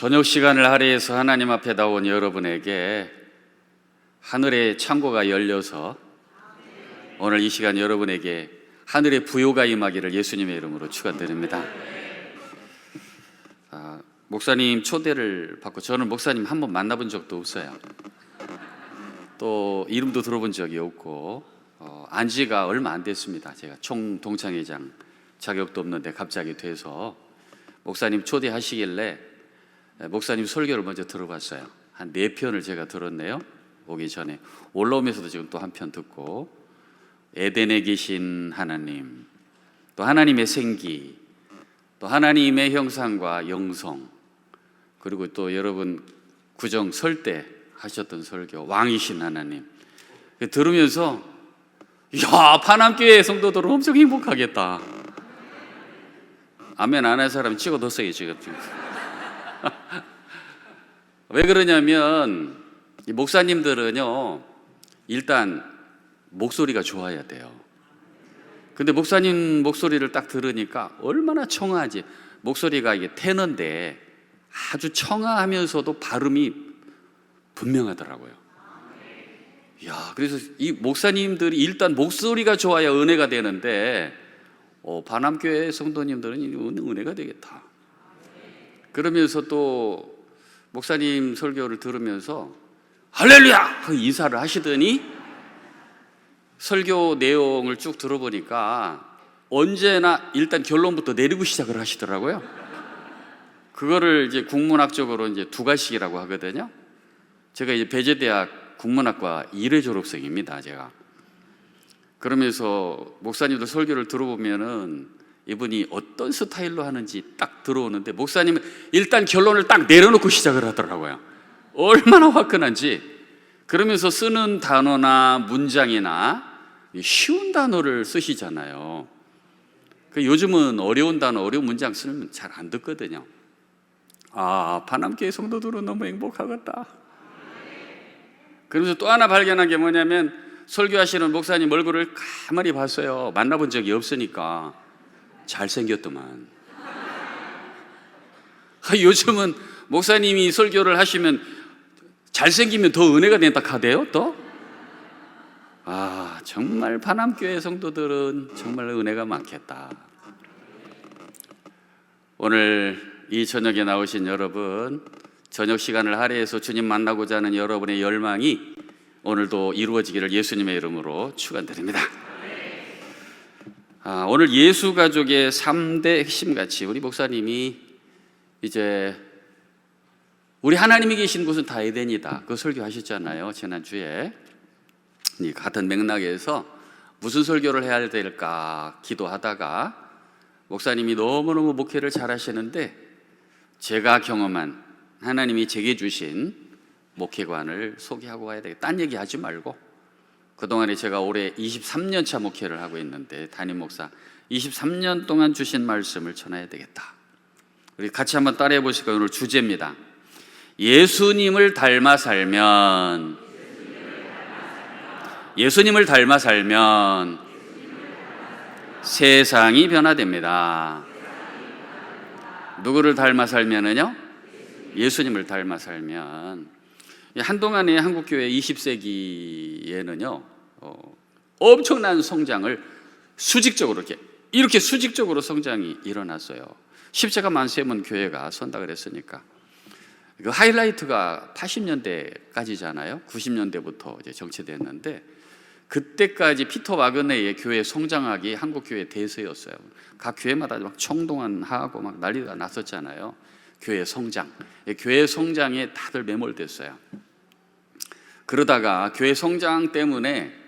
저녁 시간을 할애해서 하나님 앞에 나온 여러분에게 하늘의 창고가 열려서 오늘 이 시간 여러분에게 하늘의 부요가 임하기를 예수님의 이름으로 축원드립니다. 목사님 초대를 받고 저는 목사님 한 번 만나본 적도 없어요. 또 이름도 들어본 적이 없고 안 지가 얼마 안 됐습니다. 제가 총동창회장 자격도 없는데 갑자기 돼서 목사님 초대하시길래 목사님 설교를 먼저 들어봤어요. 한 4편을 제가 들었네요. 오기 전에 올라오면서도 지금 또 한 편 듣고, 에덴에 계신 하나님, 또 하나님의 생기, 또 하나님의 형상과 영성, 그리고 또 여러분 구정 설 때 하셨던 설교 왕이신 하나님 들으면서 야, 파남교회 성도들은 엄청 행복하겠다. 아멘 안 할 사람 찍어뒀어요 지금. 왜 그러냐면 이 목사님들은요 일단 목소리가 좋아야 돼요. 근데 목사님 목소리를 딱 들으니까 얼마나 청아하지. 목소리가 이게 테너인데 아주 청아하면서도 발음이 분명하더라고요. 야, 그래서 이 목사님들이 일단 목소리가 좋아야 은혜가 되는데 반암교회 성도님들은 은혜가 되겠다. 그러면서 또 목사님 설교를 들으면서 할렐루야! 인사를 하시더니 설교 내용을 쭉 들어보니까 언제나 일단 결론부터 내리고 시작을 하시더라고요. 그거를 이제 국문학적으로 이제 두가식이라고 하거든요. 제가 이제 배재대학 국문학과 1회 졸업생입니다, 제가. 그러면서 목사님들 설교를 들어보면은 이분이 어떤 스타일로 하는지 딱 들어오는데 목사님은 일단 결론을 딱 내려놓고 시작을 하더라고요. 얼마나 화끈한지. 그러면서 쓰는 단어나 문장이나 쉬운 단어를 쓰시잖아요. 요즘은 어려운 단어, 어려운 문장 쓰면 잘 안 듣거든요. 반암교회 성도들은 너무 행복하겠다. 그러면서 또 하나 발견한 게 뭐냐면 설교하시는 목사님 얼굴을 가만히 봤어요. 만나본 적이 없으니까 잘생겼더만. 요즘은 목사님이 설교를 하시면 잘생기면 더 은혜가 된다 카대요 또? 정말 반암교회 성도들은 정말 은혜가 많겠다. 오늘 이 저녁에 나오신 여러분, 저녁 시간을 할애해서 주님 만나고자 하는 여러분의 열망이 오늘도 이루어지기를 예수님의 이름으로 축원드립니다. 오늘 예수 가족의 3대 핵심가치, 우리 목사님이 이제 우리 하나님이 계신 곳은 다 에덴이다, 그 설교하셨잖아요 지난주에. 같은 맥락에서 무슨 설교를 해야 될까 기도하다가 목사님이 너무너무 목회를 잘 하시는데 제가 경험한 하나님이 제게 주신 목회관을 소개하고 가야 되겠다. 딴 얘기 하지 말고, 그동안에 제가 올해 23년 차 목회를 하고 있는데 담임 목사 23년 동안 주신 말씀을 전해야 되겠다. 우리 같이 한번 따라해 보실까요? 오늘 주제입니다. 예수님을 닮아 살면 세상이 변화됩니다. 누구를 닮아 살면은요? 예수님을 닮아 살면. 한동안의 한국교회 20세기에는요 엄청난 성장을 수직적으로 이렇게 수직적으로 성장이 일어났어요. 십자가 만세문 교회가 선닥을 했으니까. 그 하이라이트가 80년대까지잖아요. 90년대부터 이제 정체됐는데 그때까지 피터 와그네의 교회 성장학이 한국 교회 대세였어요. 각 교회마다 막 청동환하고 막 난리가 났었잖아요. 교회 성장, 교회 성장에 다들 매몰됐어요. 그러다가 교회 성장 때문에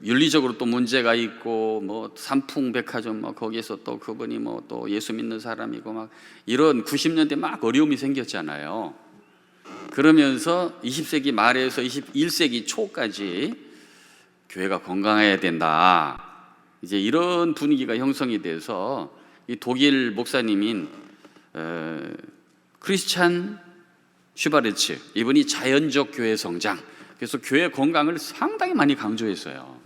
윤리적으로 또 문제가 있고 뭐 삼풍백화점 뭐 거기에서 또 그분이 뭐 또 예수 믿는 사람이고 막 이런 90년대 막 어려움이 생겼잖아요. 그러면서 20세기 말에서 21세기 초까지 교회가 건강해야 된다, 이제 이런 분위기가 형성이 돼서 이 독일 목사님인 크리스찬 슈바르츠, 이분이 자연적 교회 성장, 그래서 교회 건강을 상당히 많이 강조했어요.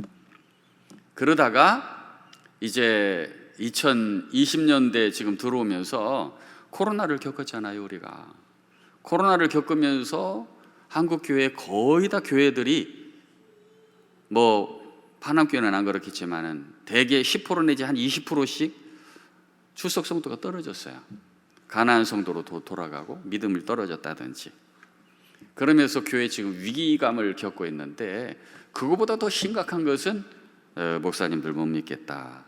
그러다가 이제 2020년대 지금 들어오면서 코로나를 겪었잖아요 우리가. 코로나를 겪으면서 한국 교회 거의 다 교회들이 뭐 파남교회는 안 그렇겠지만은 대개 10% 내지 한 20%씩 출석 성도가 떨어졌어요. 가난한 성도로 돌아가고 믿음을 떨어졌다든지. 그러면서 교회 지금 위기감을 겪고 있는데, 그거보다 더 심각한 것은 목사님들 못 믿겠다.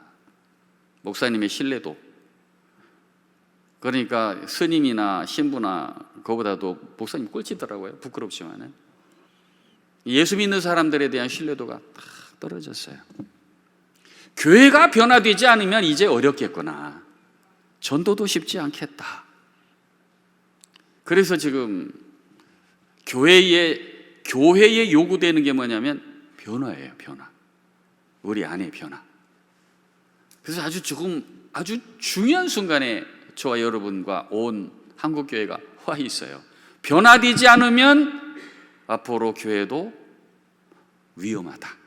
목사님의 신뢰도. 그러니까 스님이나 신부나 그거보다도 목사님 꼴찌더라고요. 부끄럽지만은. 예수 믿는 사람들에 대한 신뢰도가 다 떨어졌어요. 교회가 변화되지 않으면 이제 어렵겠구나. 전도도 쉽지 않겠다. 그래서 지금 교회에 요구되는 게 뭐냐면 변화예요, 변화. 우리 안의 변화. 그래서 아주 중요한 순간에 저와 여러분과 온 한국교회가 와 있어요. 변화되지 않으면 앞으로 교회도 위험하다.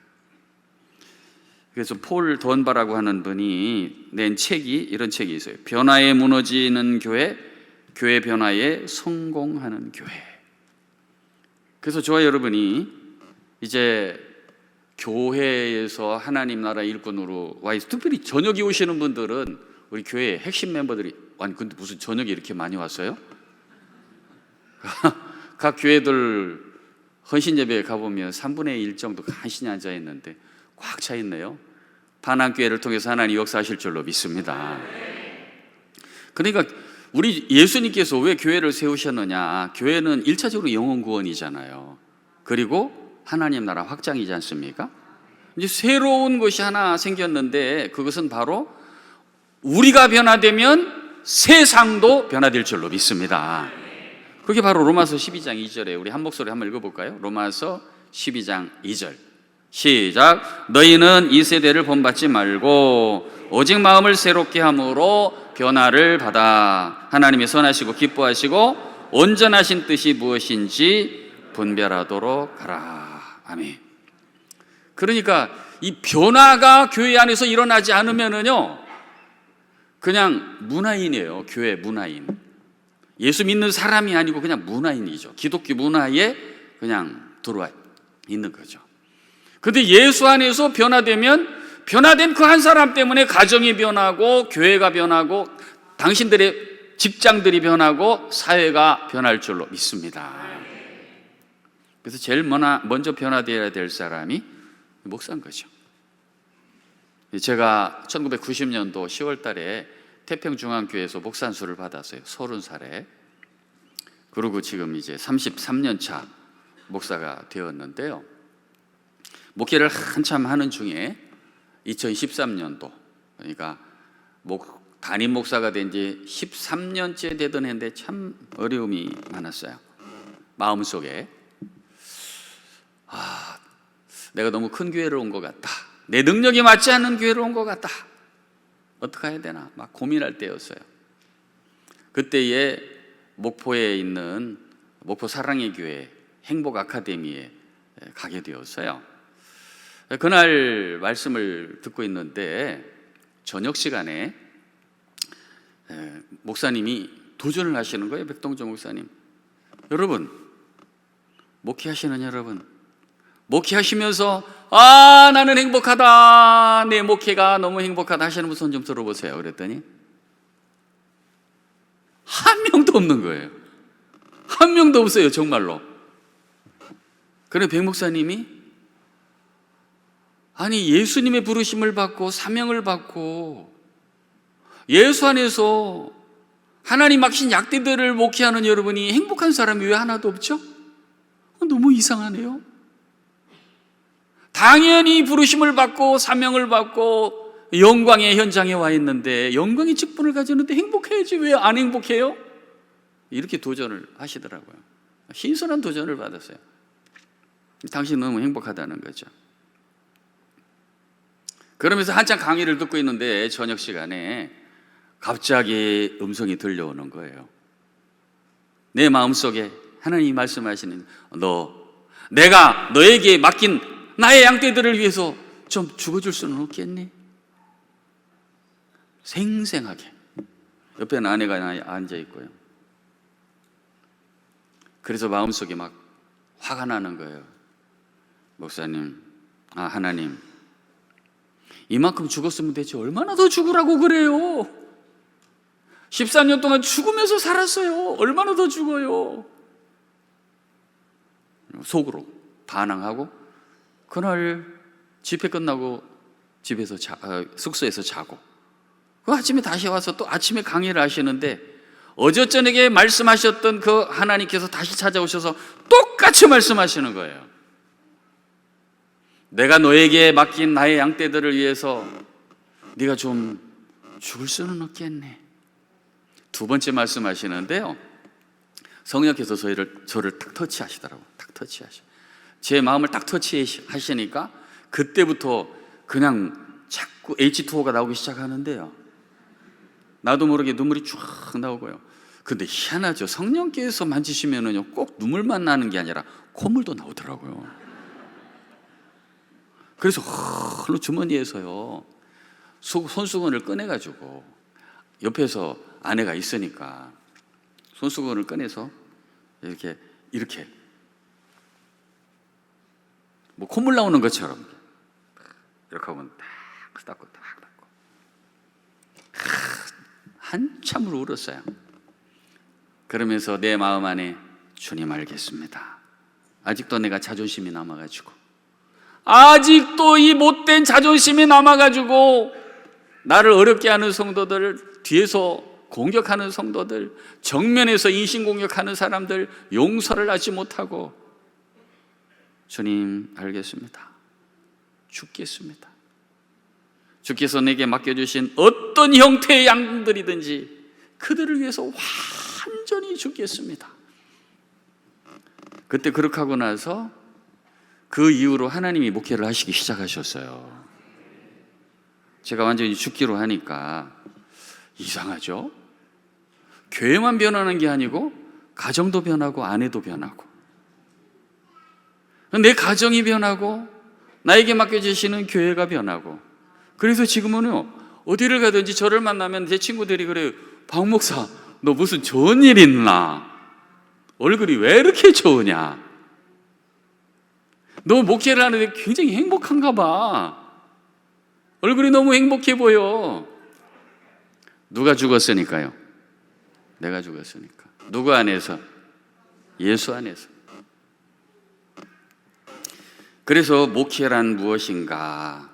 그래서 폴 던바라고 하는 분이 낸 이런 책이 있어요. 변화에 무너지는 교회, 교회 변화에 성공하는 교회. 그래서 저와 여러분이 이제 교회에서 하나님 나라 일꾼으로 와 있어요. 특별히 저녁에 오시는 분들은 우리 교회 핵심 멤버들이, 아니 근데 무슨 저녁에 이렇게 많이 왔어요? 각 교회들 헌신 예배에 가보면 3분의 1 정도 간신히 앉아 있는데 꽉 차 있네요. 반항교회를 통해서 하나님 역사하실 줄로 믿습니다. 그러니까 우리 예수님께서 왜 교회를 세우셨느냐? 교회는 1차적으로 영혼 구원이잖아요. 그리고 하나님 나라 확장이지 않습니까? 이제 새로운 것이 하나 생겼는데, 그것은 바로 우리가 변화되면 세상도 변화될 줄로 믿습니다. 그게 바로 로마서 12장 2절에 우리 한 목소리 한번 읽어볼까요? 로마서 12장 2절 시작. 너희는 이 세대를 본받지 말고 오직 마음을 새롭게 함으로 변화를 받아 하나님의 선하시고 기뻐하시고 온전하신 뜻이 무엇인지 분별하도록 하라. 아멘. 그러니까 이 변화가 교회 안에서 일어나지 않으면은요, 그냥 문화인이에요. 교회 문화인. 예수 믿는 사람이 아니고 그냥 문화인이죠. 기독교 문화에 그냥 들어와 있는 거죠. 근데 예수 안에서 변화되면 변화된 그 한 사람 때문에 가정이 변하고 교회가 변하고 당신들의 직장들이 변하고 사회가 변할 줄로 믿습니다. 그래서 제일 먼저 변화되어야 될 사람이 목사인 거죠. 제가 1990년도 10월 달에 태평중앙교회에서 목사 안수를 받았어요. 30살에. 그리고 지금 이제 33년 차 목사가 되었는데요. 목회를 한참 하는 중에 2013년도, 그러니까 담임 목사가 된 지 13년째 되던 해인데 참 어려움이 많았어요. 마음속에 내가 너무 큰 교회를 온 것 같다. 내 능력이 맞지 않는 교회를 온 것 같다. 어떻게 해야 되나 막 고민할 때였어요. 그때에 목포에 있는 목포 사랑의 교회 행복 아카데미에 가게 되었어요. 그날 말씀을 듣고 있는데 저녁 시간에 목사님이 도전을 하시는 거예요. 백동정 목사님. 여러분, 목회하시는 여러분, 목회하시면서 나는 행복하다, 내 목회가 너무 행복하다 하시는 분 손 좀 들어보세요. 그랬더니 한 명도 없는 거예요. 한 명도 없어요, 정말로. 그래 백 목사님이 아니 예수님의 부르심을 받고 사명을 받고 예수 안에서 하나님 맡긴 약대들을 목회하는 여러분이 행복한 사람이 왜 하나도 없죠? 너무 이상하네요. 당연히 부르심을 받고 사명을 받고 영광의 현장에 와 있는데, 영광의 직분을 가졌는데 행복해야지 왜 안 행복해요? 이렇게 도전을 하시더라고요. 신선한 도전을 받았어요. 당신 너무 행복하다는 거죠. 그러면서 한참 강의를 듣고 있는데 저녁 시간에 갑자기 음성이 들려오는 거예요. 내 마음속에 하나님이 말씀하시는, 내가 너에게 맡긴 나의 양떼들을 위해서 좀 죽어줄 수는 없겠니? 생생하게. 옆에는 아내가 앉아 있고요. 그래서 마음속에 막 화가 나는 거예요. 목사님, 하나님, 이만큼 죽었으면 되지 얼마나 더 죽으라고 그래요? 14년 동안 죽으면서 살았어요. 얼마나 더 죽어요? 속으로 반항하고 그날 집회 끝나고 집에서 숙소에서 자고 그 아침에 다시 와서 또 아침에 강의를 하시는데 어제 저녁에 말씀하셨던 그 하나님께서 다시 찾아오셔서 똑같이 말씀하시는 거예요. 내가 너에게 맡긴 나의 양떼들을 위해서 네가 좀 죽을 수는 없겠네. 두 번째 말씀하시는데요, 성령께서 저를 딱 터치하시더라고요. 딱 터치하셔. 제 마음을 딱 터치하시니까 그때부터 그냥 자꾸 H2O가 나오기 시작하는데요, 나도 모르게 눈물이 쫙 나오고요. 근데 희한하죠. 성령께서 만지시면은요, 꼭 눈물만 나는 게 아니라 콧물도 나오더라고요. 그래서 주머니에서요 손수건을 꺼내가지고, 옆에서 아내가 있으니까 손수건을 꺼내서 이렇게 뭐 콧물 나오는 것처럼 이렇게 하면 딱 닦고 한참을 울었어요. 그러면서 내 마음 안에 주님 알겠습니다. 아직도 내가 자존심이 남아가지고, 아직도 이 못된 자존심이 남아가지고 나를 어렵게 하는 성도들, 뒤에서 공격하는 성도들, 정면에서 인신공격하는 사람들 용서를 하지 못하고, 주님 알겠습니다. 죽겠습니다. 주께서 내게 맡겨주신 어떤 형태의 양들이든지 그들을 위해서 완전히 죽겠습니다. 그때 그렇게 하고 나서 그 이후로 하나님이 목회를 하시기 시작하셨어요. 제가 완전히 죽기로 하니까 이상하죠? 교회만 변하는 게 아니고 가정도 변하고 아내도 변하고 내 가정이 변하고 나에게 맡겨주시는 교회가 변하고, 그래서 지금은요 어디를 가든지 저를 만나면 제 친구들이 그래요. 박 목사, 너 무슨 좋은 일 있나? 얼굴이 왜 이렇게 좋으냐? 너 목회를 하는데 굉장히 행복한가 봐. 얼굴이 너무 행복해 보여. 누가 죽었으니까요? 내가 죽었으니까. 누구 안에서? 예수 안에서. 그래서 목회란 무엇인가?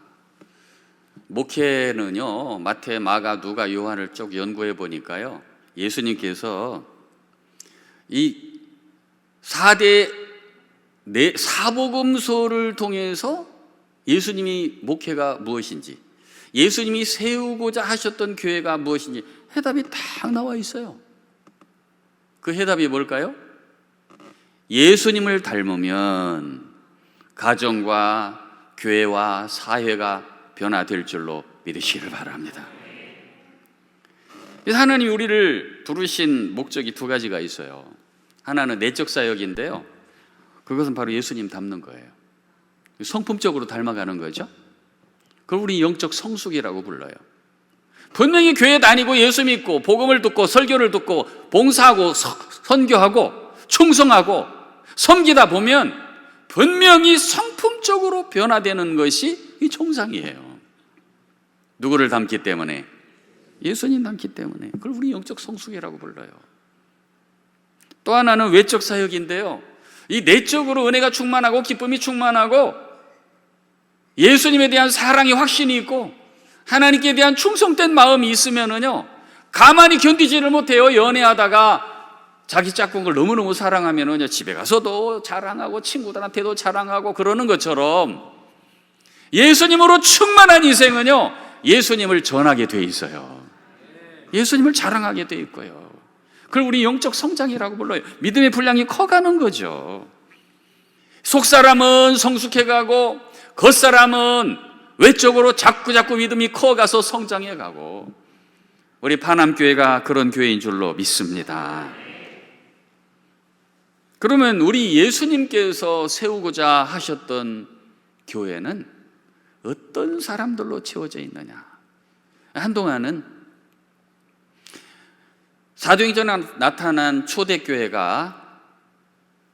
목회는요, 마태, 마가, 누가, 요한을 쭉 연구해 보니까요, 예수님께서 이 4대 사복음서를 통해서 예수님이 목회가 무엇인지, 예수님이 세우고자 하셨던 교회가 무엇인지 해답이 딱 나와 있어요. 그 해답이 뭘까요? 예수님을 닮으면 가정과 교회와 사회가 변화될 줄로 믿으시기를 바랍니다. 하나님이 우리를 부르신 목적이 두 가지가 있어요. 하나는 내적 사역인데요, 그것은 바로 예수님 닮는 거예요. 성품적으로 닮아가는 거죠. 그걸 우리 영적 성숙이라고 불러요. 분명히 교회 다니고 예수 믿고 복음을 듣고 설교를 듣고 봉사하고 선교하고 충성하고 섬기다 보면 분명히 성품적으로 변화되는 것이 이 정상이에요. 누구를 닮기 때문에? 예수님 닮기 때문에. 그걸 우리 영적 성숙이라고 불러요. 또 하나는 외적 사역인데요, 이 내적으로 은혜가 충만하고 기쁨이 충만하고 예수님에 대한 사랑이 확신이 있고 하나님께 대한 충성된 마음이 있으면은요, 가만히 견디지를 못해요. 연애하다가 자기 짝꿍을 너무너무 사랑하면은요, 집에 가서도 자랑하고 친구들한테도 자랑하고 그러는 것처럼 예수님으로 충만한 인생은요, 예수님을 전하게 돼 있어요. 예수님을 자랑하게 돼 있고요. 그걸 우리 영적 성장이라고 불러요. 믿음의 분량이 커가는 거죠. 속사람은 성숙해가고 겉사람은 외적으로 자꾸 믿음이 커가서 성장해가고, 우리 파남교회가 그런 교회인 줄로 믿습니다. 그러면 우리 예수님께서 세우고자 하셨던 교회는 어떤 사람들로 채워져 있느냐? 한동안은 사도행전에 나타난 초대교회가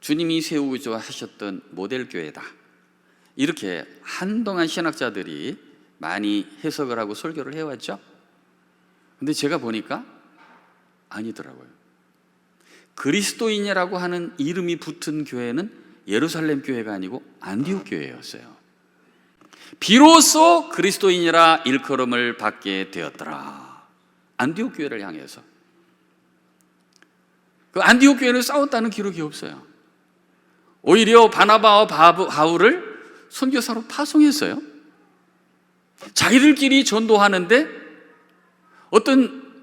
주님이 세우고자 하셨던 모델 교회다. 이렇게 한동안 신학자들이 많이 해석을 하고 설교를 해왔죠. 근데 제가 보니까 아니더라고요. 그리스도인이라고 하는 이름이 붙은 교회는 예루살렘 교회가 아니고 안디옥 교회였어요. 비로소 그리스도인이라 일컬음을 받게 되었더라. 안디옥 교회를 향해서. 그 안디옥 교회는 싸웠다는 기록이 없어요. 오히려 바나바와 바울을 선교사로 파송했어요. 자기들끼리 전도하는데 어떤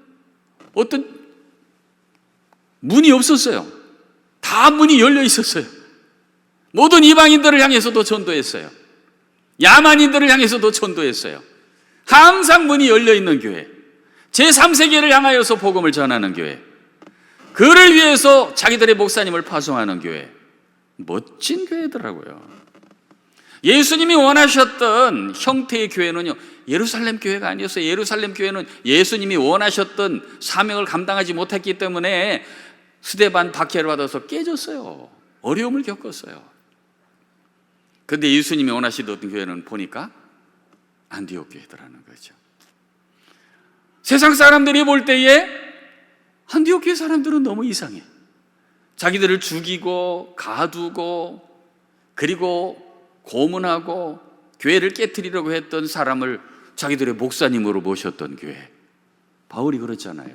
문이 없었어요. 다 문이 열려 있었어요. 모든 이방인들을 향해서도 전도했어요. 야만인들을 향해서도 전도했어요. 항상 문이 열려 있는 교회, 제3세계를 향하여서 복음을 전하는 교회, 그를 위해서 자기들의 목사님을 파송하는 교회, 멋진 교회더라고요. 예수님이 원하셨던 형태의 교회는요, 예루살렘 교회가 아니었어요. 예루살렘 교회는 예수님이 원하셨던 사명을 감당하지 못했기 때문에 스데반 박해를 받아서 깨졌어요. 어려움을 겪었어요. 그런데 예수님이 원하시던 교회는 보니까 안디옥 교회더라는 거죠. 세상 사람들이 볼 때에 안디옥 교회 사람들은 너무 이상해. 자기들을 죽이고 가두고 그리고 고문하고 교회를 깨트리려고 했던 사람을 자기들의 목사님으로 모셨던 교회. 바울이 그랬잖아요.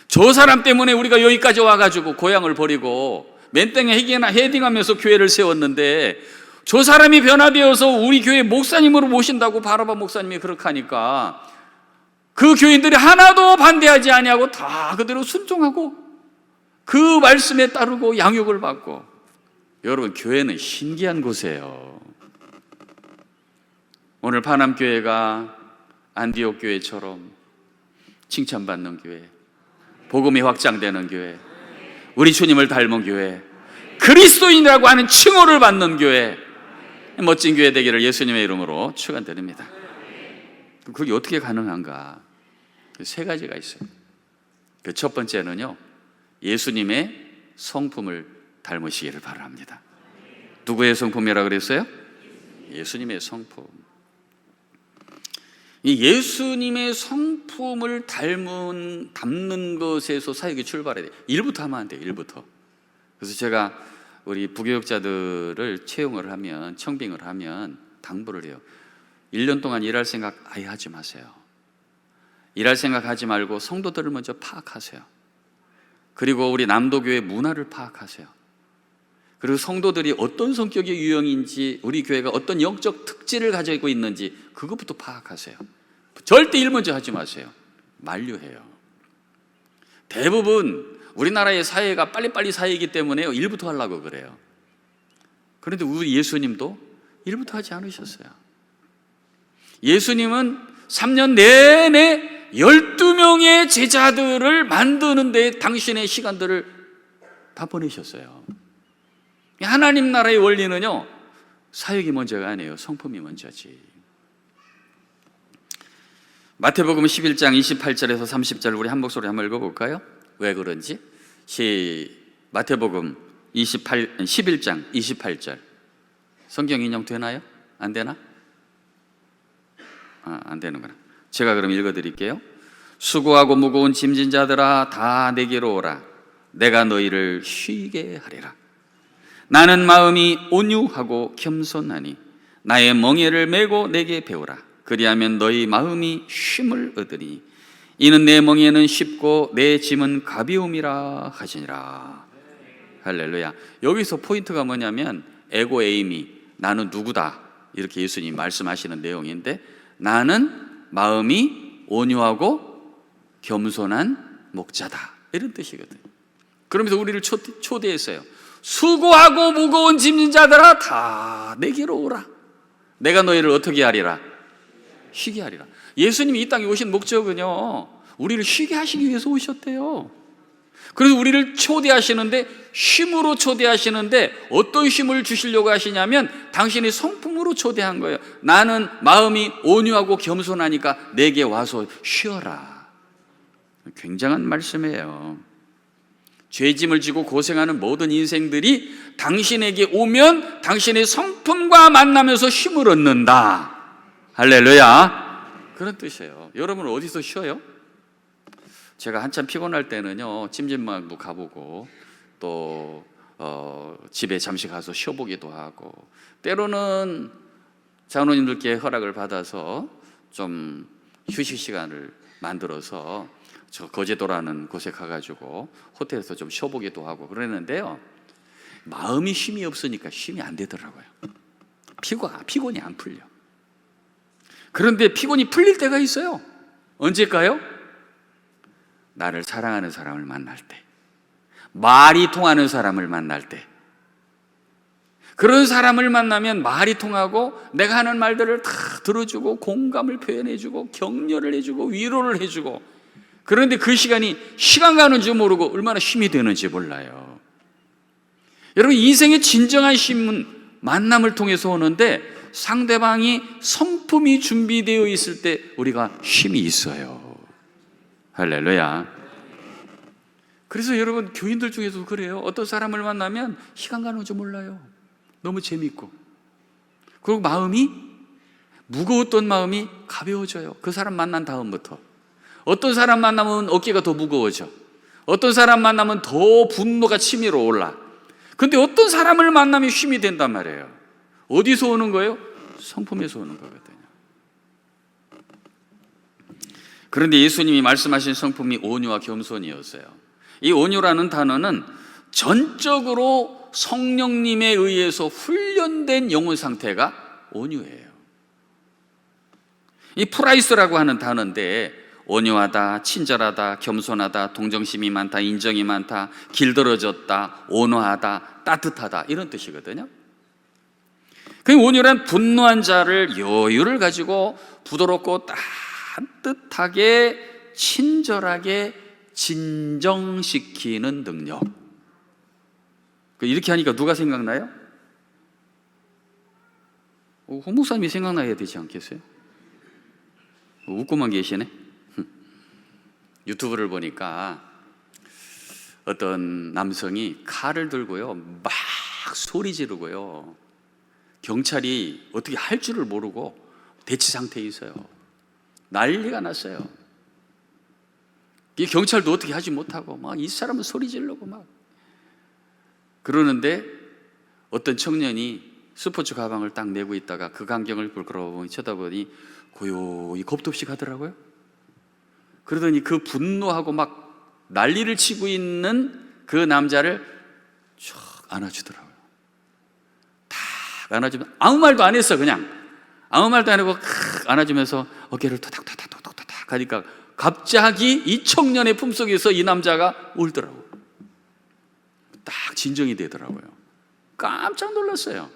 저 사람 때문에 우리가 여기까지 와가지고 고향을 버리고 맨땅에 헤딩하면서 교회를 세웠는데 저 사람이 변화되어서 우리 교회 목사님으로 모신다고 바라바 목사님이 그렇게 하니까 그 교인들이 하나도 반대하지 아니하고 다 그대로 순종하고 그 말씀에 따르고 양육을 받고. 여러분, 교회는 신기한 곳이에요. 오늘 파남교회가 안디옥 교회처럼 칭찬받는 교회, 복음이 확장되는 교회, 우리 주님을 닮은 교회, 그리스도인이라고 하는 칭호를 받는 교회, 멋진 교회 되기를 예수님의 이름으로 축원드립니다. 그게 어떻게 가능한가? 세 가지가 있어요. 그 첫 번째는요, 예수님의 성품을 닮으시기를 바랍니다. 누구의 성품이라고 그랬어요? 예수님의 성품. 이 예수님의 성품을 담는 것에서 사역이 출발해야 돼요. 일부터 하면 안 돼요. 일부터. 그래서 제가 우리 부교육자들을 채용을 하면, 청빙을 하면 당부를 해요. 1년 동안 일할 생각 아예 하지 마세요. 일할 생각 하지 말고 성도들을 먼저 파악하세요. 그리고 우리 남도교회 문화를 파악하세요. 그리고 성도들이 어떤 성격의 유형인지, 우리 교회가 어떤 영적 특질을 가지고 있는지 그것부터 파악하세요. 절대 일 먼저 하지 마세요. 만류해요. 대부분 우리나라의 사회가 빨리빨리 사회이기 때문에 일부터 하려고 그래요. 그런데 우리 예수님도 일부터 하지 않으셨어요. 예수님은 3년 내내 12명의 제자들을 만드는 데 당신의 시간들을 다 보내셨어요. 하나님 나라의 원리는요, 사역이 먼저가 아니에요. 성품이 먼저지. 마태복음 11장 28절에서 30절 우리 한 목소리 한번 읽어볼까요? 왜 그런지. 마태복음 11장 28절. 성경 인용 되나요? 안 되나? 안 되는구나. 제가 그럼 읽어드릴게요. 수고하고 무거운 짐진 자들아 다 내게로 오라. 내가 너희를 쉬게 하리라. 나는 마음이 온유하고 겸손하니 나의 멍에를 메고 내게 배우라. 그리하면 너희 마음이 쉼을 얻으니 이는 내 멍에는 쉽고 내 짐은 가벼움이라 하시니라. 할렐루야. 여기서 포인트가 뭐냐면 에고 에이미, 나는 누구다, 이렇게 예수님이 말씀하시는 내용인데, 나는 마음이 온유하고 겸손한 목자다, 이런 뜻이거든요. 그러면서 우리를 초대했어요. 수고하고 무거운 짐진 자들아 다 내게로 오라. 내가 너희를 어떻게 하리라? 쉬게 하리라. 예수님이 이 땅에 오신 목적은요, 우리를 쉬게 하시기 위해서 오셨대요. 그래서 우리를 초대하시는데, 쉼으로 초대하시는데 어떤 쉼을 주시려고 하시냐면 당신의 성품으로 초대한 거예요. 나는 마음이 온유하고 겸손하니까 내게 와서 쉬어라. 굉장한 말씀이에요. 죄짐을 지고 고생하는 모든 인생들이 당신에게 오면 당신의 성품과 만나면서 쉼을 얻는다. 할렐루야. 그런 뜻이에요. 여러분 어디서 쉬어요? 제가 한참 피곤할 때는요, 찜질방도 가보고 또 집에 잠시 가서 쉬어보기도 하고, 때로는 장로님들께 허락을 받아서 좀 휴식 시간을 만들어서 저 거제도라는 곳에 가가지고 호텔에서 좀 쉬어보기도 하고 그랬는데요, 마음이 쉼이 없으니까 쉼이 안 되더라고요. 피곤이 안 풀려. 그런데 피곤이 풀릴 때가 있어요. 언제일까요? 나를 사랑하는 사람을 만날 때, 말이 통하는 사람을 만날 때. 그런 사람을 만나면 말이 통하고 내가 하는 말들을 다 들어주고 공감을 표현해주고 격려를 해주고 위로를 해주고, 그런데 그 시간이 시간 가는 줄 모르고 얼마나 쉼이 되는지 몰라요. 여러분, 인생의 진정한 쉼은 만남을 통해서 오는데, 상대방이 성품이 준비되어 있을 때 우리가 쉼이 있어요. 할렐루야. 그래서 여러분, 교인들 중에도 그래요. 어떤 사람을 만나면 시간 가는 줄 몰라요. 너무 재밌고, 그리고 마음이, 무거웠던 마음이 가벼워져요. 그 사람 만난 다음부터. 어떤 사람 만나면 어깨가 더 무거워져. 어떤 사람 만나면 더 분노가 치밀어 올라. 근데 어떤 사람을 만나면 쉼이 된단 말이에요. 어디서 오는 거예요? 성품에서 오는 거거든요. 그런데 예수님이 말씀하신 성품이 온유와 겸손이었어요. 이 온유라는 단어는 전적으로 성령님에 의해서 훈련된 영혼 상태가 온유예요. 이 프라이스라고 하는 단어인데, 온유하다, 친절하다, 겸손하다, 동정심이 많다, 인정이 많다, 길들어졌다, 온화하다, 따뜻하다, 이런 뜻이거든요. 그 온유란 분노한 자를 여유를 가지고 부드럽고 따뜻하게 친절하게 진정시키는 능력. 이렇게 하니까 누가 생각나요? 홍 목사님이 생각나야 되지 않겠어요? 웃고만 계시네. 유튜브를 보니까 어떤 남성이 칼을 들고요, 막 소리 지르고요, 경찰이 어떻게 할 줄을 모르고 대치 상태에 있어요. 난리가 났어요. 이 경찰도 어떻게 하지 못하고 막 이 사람은 소리 지르고 막 그러는데, 어떤 청년이 스포츠 가방을 딱 내고 있다가 그 광경을 부끄러워 쳐다보니 고요히 겁도 없이 가더라고요. 그러더니 그 분노하고 막 난리를 치고 있는 그 남자를 쭉 안아주더라고요. 딱 안아주면 아무 말도 안 했어. 그냥 아무 말도 안 하고 안아주면서 어깨를 토닥토닥 하니까 갑자기 이 청년의 품속에서 이 남자가 울더라고요. 딱 진정이 되더라고요. 깜짝 놀랐어요.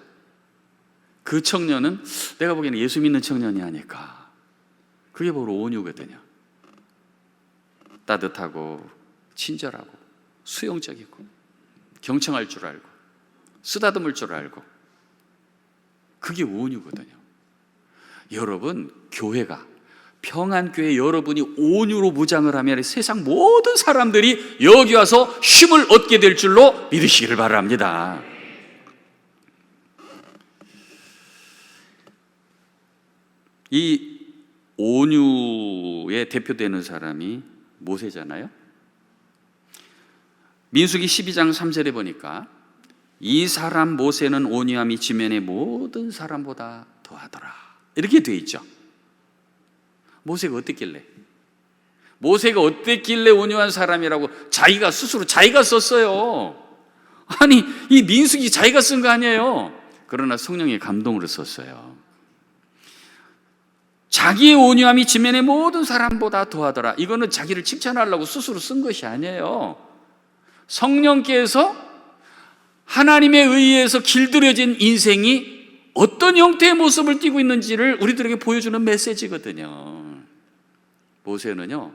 그 청년은 내가 보기에는 예수 믿는 청년이 아닐까. 그게 바로 온유거든요. 따뜻하고 친절하고 수용적이고 경청할 줄 알고 쓰다듬을 줄 알고, 그게 온유거든요. 여러분, 교회가, 평안교회 여러분이 온유로 무장을 하면 세상 모든 사람들이 여기 와서 쉼을 얻게 될 줄로 믿으시기를 바랍니다. 이 온유에 대표되는 사람이 모세잖아요. 민수기 12장 3절에 보니까 이 사람 모세는 온유함이 지면의 모든 사람보다 더하더라, 이렇게 돼 있죠. 모세가 어땠길래 온유한 사람이라고 자기가 스스로 자기가 썼어요. 아니, 이 민수기 자기가 쓴 거 아니에요. 그러나 성령의 감동으로 썼어요. 자기의 온유함이 지면의 모든 사람보다 더하더라. 이거는 자기를 칭찬하려고 스스로 쓴 것이 아니에요. 성령께서 하나님에 의해서 길들여진 인생이 어떤 형태의 모습을 띠고 있는지를 우리들에게 보여주는 메시지거든요. 모세는요,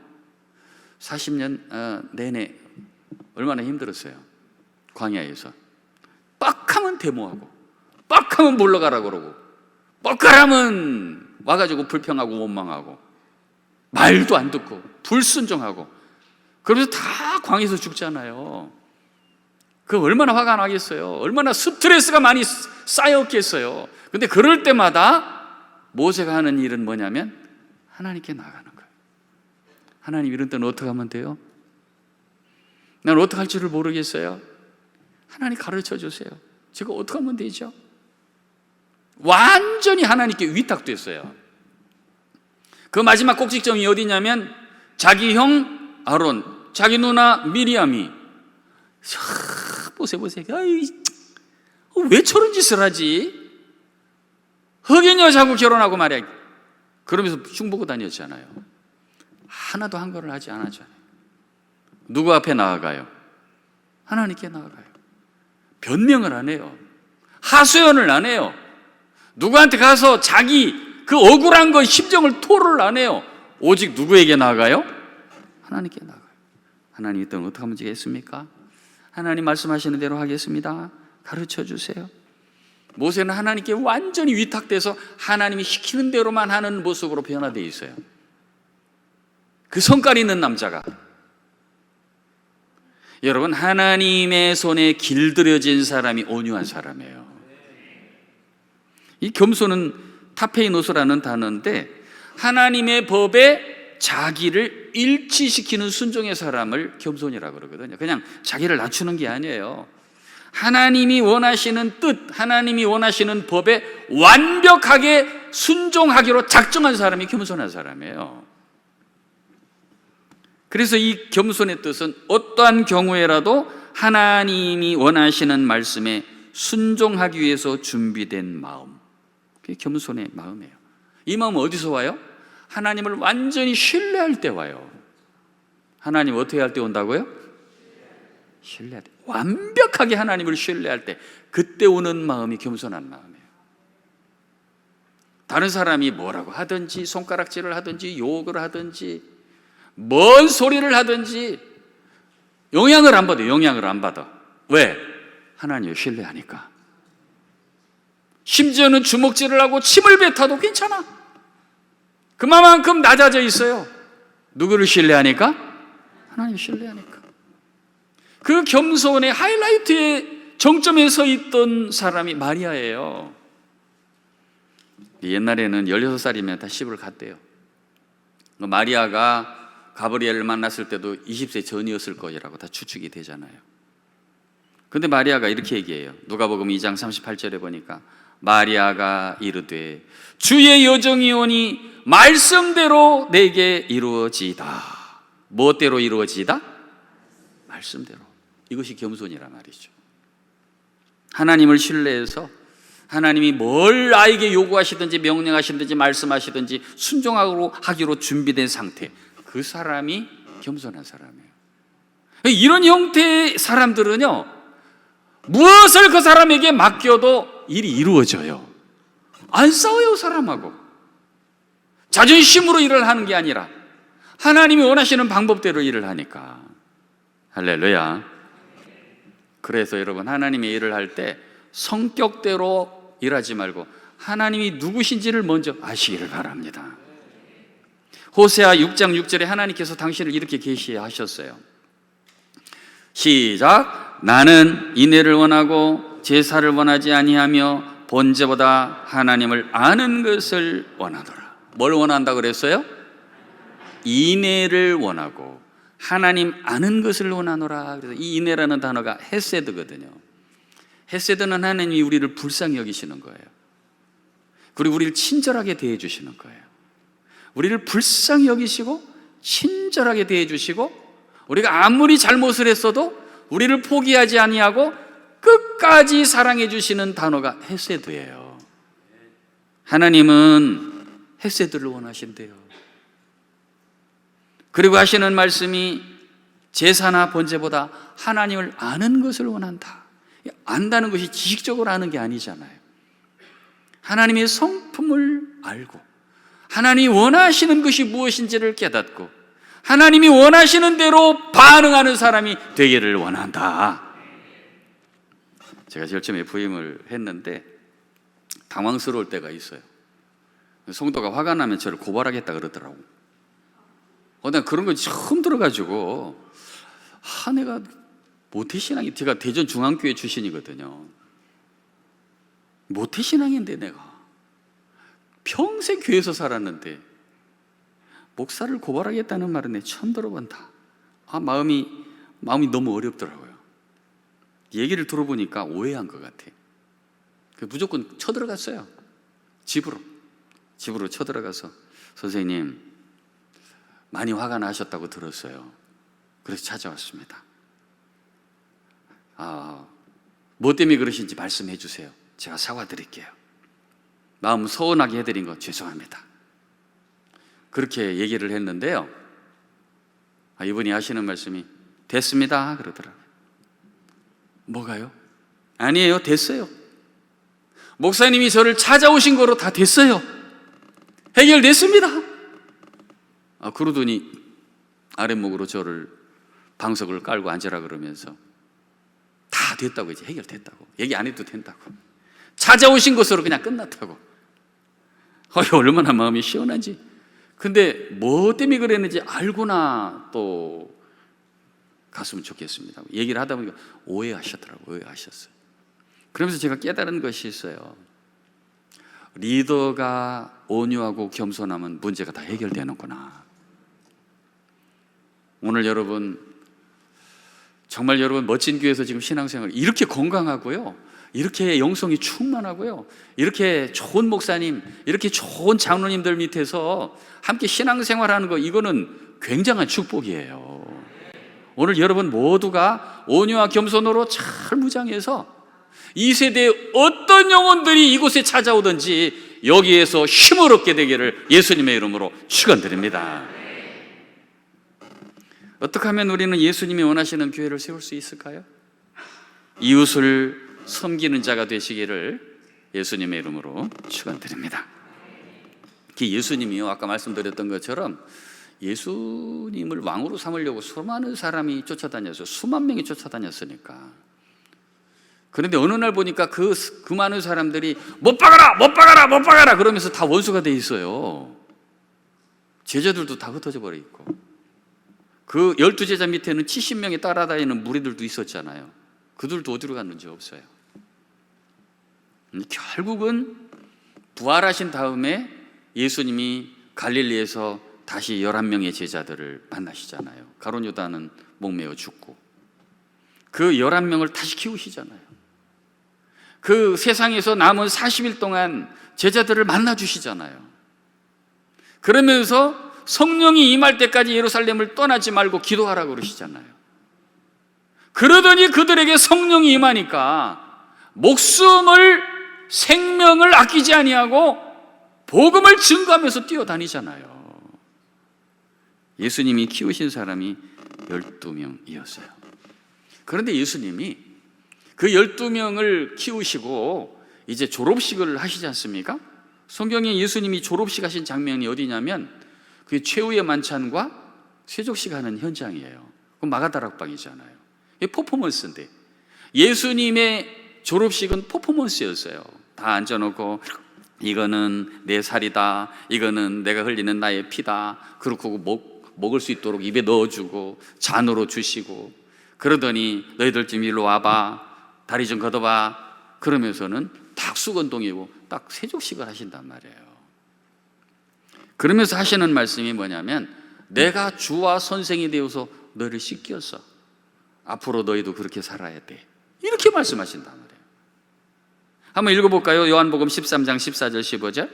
40년 내내 얼마나 힘들었어요. 광야에서 빡하면 데모하고 빡하면 물러가라고 그러고 뻑가라면 와가지고 불평하고 원망하고 말도 안 듣고 불순종하고, 그러면서 다 광야에서 죽잖아요. 그 얼마나 화가 나겠어요. 얼마나 스트레스가 많이 쌓였겠어요. 근데 그럴 때마다 모세가 하는 일은 뭐냐면 하나님께 나가는 거예요. 하나님, 이런 때는 어떻게 하면 돼요? 난 어떻게 할 줄을 모르겠어요. 하나님 가르쳐 주세요. 제가 어떻게 하면 되죠? 완전히 하나님께 위탁됐어요. 그 마지막 꼭지점이 어디냐면 자기 형 아론, 자기 누나 미리암이 보세요. 왜 저런 짓을 하지? 흑인 여자하고 결혼하고 말이야. 그러면서 흉보고 다녔잖아요. 하나도 한 거를 하지 않았잖아요. 누구 앞에 나아가요? 하나님께 나아가요. 변명을 안 해요. 하소연을 안 해요. 누구한테 가서 자기 그 억울한 거 심정을 토로를 안 해요. 오직 누구에게 나아가요? 하나님께 나아가요. 하나님, 이때는 어떻게 하면 되겠습니까? 하나님 말씀하시는 대로 하겠습니다. 가르쳐 주세요. 모세는 하나님께 완전히 위탁돼서 하나님이 시키는 대로만 하는 모습으로 변화되어 있어요. 그 성깔 있는 남자가. 여러분, 하나님의 손에 길들여진 사람이 온유한 사람이에요. 이 겸손은 타페이노스라는 단어인데 하나님의 법에 자기를 일치시키는 순종의 사람을 겸손이라고 그러거든요. 그냥 자기를 낮추는 게 아니에요. 하나님이 원하시는 뜻, 하나님이 원하시는 법에 완벽하게 순종하기로 작정한 사람이 겸손한 사람이에요. 그래서 이 겸손의 뜻은 어떠한 경우에라도 하나님이 원하시는 말씀에 순종하기 위해서 준비된 마음, 그게 겸손의 마음이에요. 이 마음은 어디서 와요? 하나님을 완전히 신뢰할 때 와요. 하나님 어떻게 할 때 온다고요? 신뢰할 때, 완벽하게 하나님을 신뢰할 때, 그때 오는 마음이 겸손한 마음이에요. 다른 사람이 뭐라고 하든지, 손가락질을 하든지, 욕을 하든지, 뭔 소리를 하든지 영향을 안 받아요. 영향을 안 받아. 왜? 하나님을 신뢰하니까. 심지어는 주먹질을 하고 침을 뱉어도 괜찮아. 그만큼 낮아져 있어요. 누구를 신뢰하니까? 하나님을 신뢰하니까. 그 겸손의 하이라이트의 정점에 서 있던 사람이 마리아예요. 옛날에는 16살이면 다 시집을 갔대요. 마리아가 가브리엘을 만났을 때도 20세 전이었을 거라고 다 추측이 되잖아요. 근데 마리아가 이렇게 얘기해요. 누가복음 2장 38절에 보니까 마리아가 이르되 주의 여정이 오니 말씀대로 내게 이루어지이다. 무엇대로 이루어지이다? 말씀대로. 이것이 겸손이란 말이죠. 하나님을 신뢰해서 하나님이 뭘 아이에게 요구하시든지 명령하시든지 말씀하시든지 순종하기로 준비된 상태, 그 사람이 겸손한 사람이에요. 이런 형태의 사람들은요, 무엇을 그 사람에게 맡겨도 일이 이루어져요. 안 싸워요, 사람하고. 자존심으로 일을 하는 게 아니라 하나님이 원하시는 방법대로 일을 하니까. 할렐루야. 그래서 여러분, 하나님의 일을 할 때 성격대로 일하지 말고 하나님이 누구신지를 먼저 아시기를 바랍니다. 호세아 6장 6절에 하나님께서 당신을 이렇게 계시하셨어요. 시작. 나는 인애를 원하고 제사를 원하지 아니하며 번제보다 하나님을 아는 것을 원하노라. 뭘 원한다고 그랬어요? 인애를 원하고 하나님 아는 것을 원하노라. 그래서 이 인애라는 단어가 헤세드거든요. 헤세드는 하나님이 우리를 불쌍히 여기시는 거예요. 그리고 우리를 친절하게 대해 주시는 거예요. 우리를 불쌍히 여기시고 친절하게 대해 주시고 우리가 아무리 잘못을 했어도 우리를 포기하지 아니하고 끝까지 사랑해 주시는 단어가 헤세드예요. 하나님은 헤세드를 원하신대요. 그리고 하시는 말씀이 제사나 번제보다 하나님을 아는 것을 원한다. 안다는 것이 지식적으로 아는 게 아니잖아요. 하나님의 성품을 알고 하나님이 원하시는 것이 무엇인지를 깨닫고 하나님이 원하시는 대로 반응하는 사람이 되기를 원한다. 제가 제일 처음에 부임을 했는데 당황스러울 때가 있어요. 성도가 화가 나면 저를 고발하겠다 그러더라고. 내가 그런 거 처음 들어가지고 내가 모태신앙이, 제가 대전 중앙교회 출신이거든요. 모태신앙인데 내가 평생 교회에서 살았는데 목사를 고발하겠다는 말은 내가 처음 들어본다. 마음이 너무 어렵더라고요. 얘기를 들어보니까 오해한 것 같아. 무조건 쳐들어갔어요. 집으로 쳐들어가서, 선생님 많이 화가 나셨다고 들었어요. 그래서 찾아왔습니다. 뭐 때문에 그러신지 말씀해 주세요. 제가 사과드릴게요. 마음 서운하게 해드린 거 죄송합니다. 그렇게 얘기를 했는데요, 이분이 하시는 말씀이 됐습니다 그러더라고요. 뭐가요? 아니에요, 됐어요. 목사님이 저를 찾아오신 거로 다 됐어요. 해결됐습니다. 그러더니 아랫목으로 저를 방석을 깔고 앉으라 그러면서 다 됐다고, 이제 해결됐다고, 얘기 안 해도 된다고, 찾아오신 것으로 그냥 끝났다고. 얼마나 마음이 시원한지. 근데 뭐 때문에 그랬는지 알고나 또 갔으면 좋겠습니다. 얘기를 하다 보니까 오해하셨더라고요. 오해하셨어요. 그러면서 제가 깨달은 것이 있어요. 리더가 온유하고 겸손하면 문제가 다 해결되는구나. 오늘 여러분, 정말 여러분 멋진 교회에서 지금 신앙생활 이렇게 건강하고요, 이렇게 영성이 충만하고요, 이렇게 좋은 목사님, 이렇게 좋은 장로님들 밑에서 함께 신앙생활하는 거, 이거는 굉장한 축복이에요. 오늘 여러분 모두가 온유와 겸손으로 잘 무장해서 이 세대의 어떤 영혼들이 이곳에 찾아오든지 여기에서 힘을 얻게 되기를 예수님의 이름으로 축원드립니다. 어떻게 하면 우리는 예수님이 원하시는 교회를 세울 수 있을까요? 이웃을 섬기는 자가 되시기를 예수님의 이름으로 축원드립니다. 예수님이요, 아까 말씀드렸던 것처럼 예수님을 왕으로 삼으려고 수많은 사람이 쫓아다녔어요. 수만 명이 쫓아다녔으니까. 그런데 어느 날 보니까 그 많은 사람들이 못 박아라 그러면서 다 원수가 돼 있어요. 제자들도 다 흩어져 버려 있고, 그 12제자 밑에는 70명이 따라다니는 무리들도 있었잖아요. 그들도 어디로 갔는지 없어요. 결국은 부활하신 다음에 예수님이 갈릴리에서 다시 11명의 제자들을 만나시잖아요. 가룟 요단은 목매어 죽고, 그 11명을 다시 키우시잖아요. 그 세상에서 남은 40일 동안 제자들을 만나주시잖아요. 그러면서 성령이 임할 때까지 예루살렘을 떠나지 말고 기도하라고 그러시잖아요. 그러더니 그들에게 성령이 임하니까 생명을 아끼지 아니하고 복음을 증거하면서 뛰어다니잖아요. 예수님이 키우신 사람이 12명이었어요. 그런데 예수님이 그 12명을 키우시고 이제 졸업식을 하시지 않습니까? 성경에 예수님이 졸업식 하신 장면이 어디냐면 그 최후의 만찬과 세족식 하는 현장이에요. 그 마가다락방이잖아요. 이게 퍼포먼스인데, 예수님의 졸업식은 퍼포먼스였어요. 다 앉아놓고 이거는 내 살이다, 이거는 내가 흘리는 나의 피다, 그렇고 먹을 수 있도록 입에 넣어주고 잔으로 주시고, 그러더니 너희들 좀 일로 와봐, 다리 좀 걷어봐, 그러면서는 딱 수건동이고 딱 세족식을 하신단 말이에요. 그러면서 하시는 말씀이 뭐냐면, 내가 주와 선생이 되어서 너를 씻겼어, 앞으로 너희도 그렇게 살아야 돼, 이렇게 말씀하신단 말이에요. 한번 읽어볼까요? 요한복음 13장 14절 15절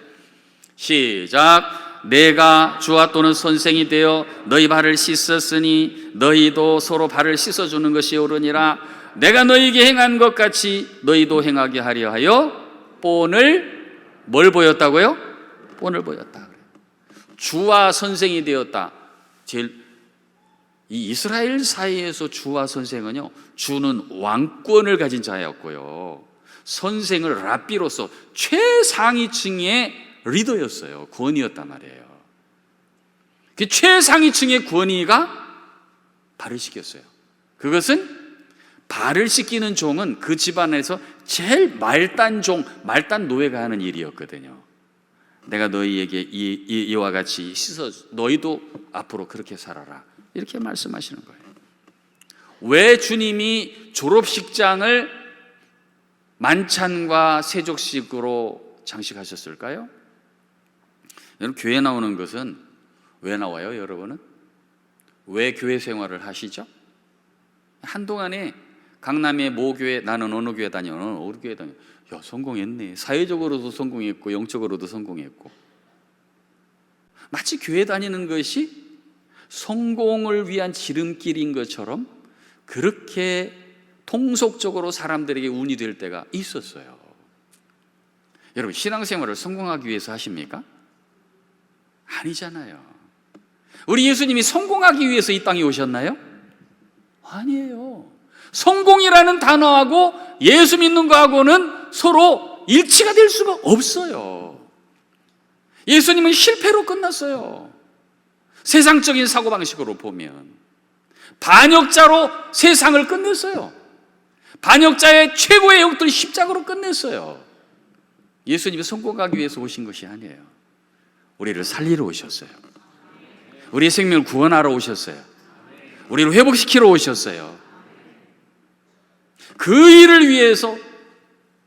시작. 내가 주와 또는 선생이 되어 너희 발을 씻었으니 너희도 서로 발을 씻어주는 것이 옳으니라. 내가 너희에게 행한 것 같이 너희도 행하게 하려 하여 본을 뭘 보였다고요? 본을 보였다. 주와 선생이 되었다. 이 이스라엘 사이에서 주와 선생은요, 주는 왕권을 가진 자였고요, 선생을 랍비로서 최상위층의 리더였어요. 권위였단 말이에요. 그 최상위층의 권위가 발을 씻겼어요. 그것은 발을 씻기는 종은 그 집안에서 제일 말단 종, 말단 노예가 하는 일이었거든요. 내가 너희에게 이와 같이 씻어, 너희도 앞으로 그렇게 살아라, 이렇게 말씀하시는 거예요. 왜 주님이 졸업식장을 만찬과 세족식으로 장식하셨을까요? 여러분, 교회 나오는 것은 왜 나와요, 여러분은? 왜 교회 생활을 하시죠? 한동안에 강남의 모 교회, 나는 어느 교회 다녀, 어느 교회 다녀. 야, 성공했네. 사회적으로도 성공했고 영적으로도 성공했고. 마치 교회 다니는 것이 성공을 위한 지름길인 것처럼 그렇게 통속적으로 사람들에게 운이 될 때가 있었어요. 여러분, 신앙생활을 성공하기 위해서 하십니까? 아니잖아요. 우리 예수님이 성공하기 위해서 이 땅에 오셨나요? 아니에요. 성공이라는 단어하고 예수 믿는 거하고는 서로 일치가 될 수가 없어요. 예수님은 실패로 끝났어요. 세상적인 사고방식으로 보면 반역자로 세상을 끝냈어요. 반역자의 최고의 역들 십자가로 끝냈어요. 예수님이 성공하기 위해서 오신 것이 아니에요. 우리를 살리러 오셨어요. 우리의 생명을 구원하러 오셨어요. 우리를 회복시키러 오셨어요. 그 일을 위해서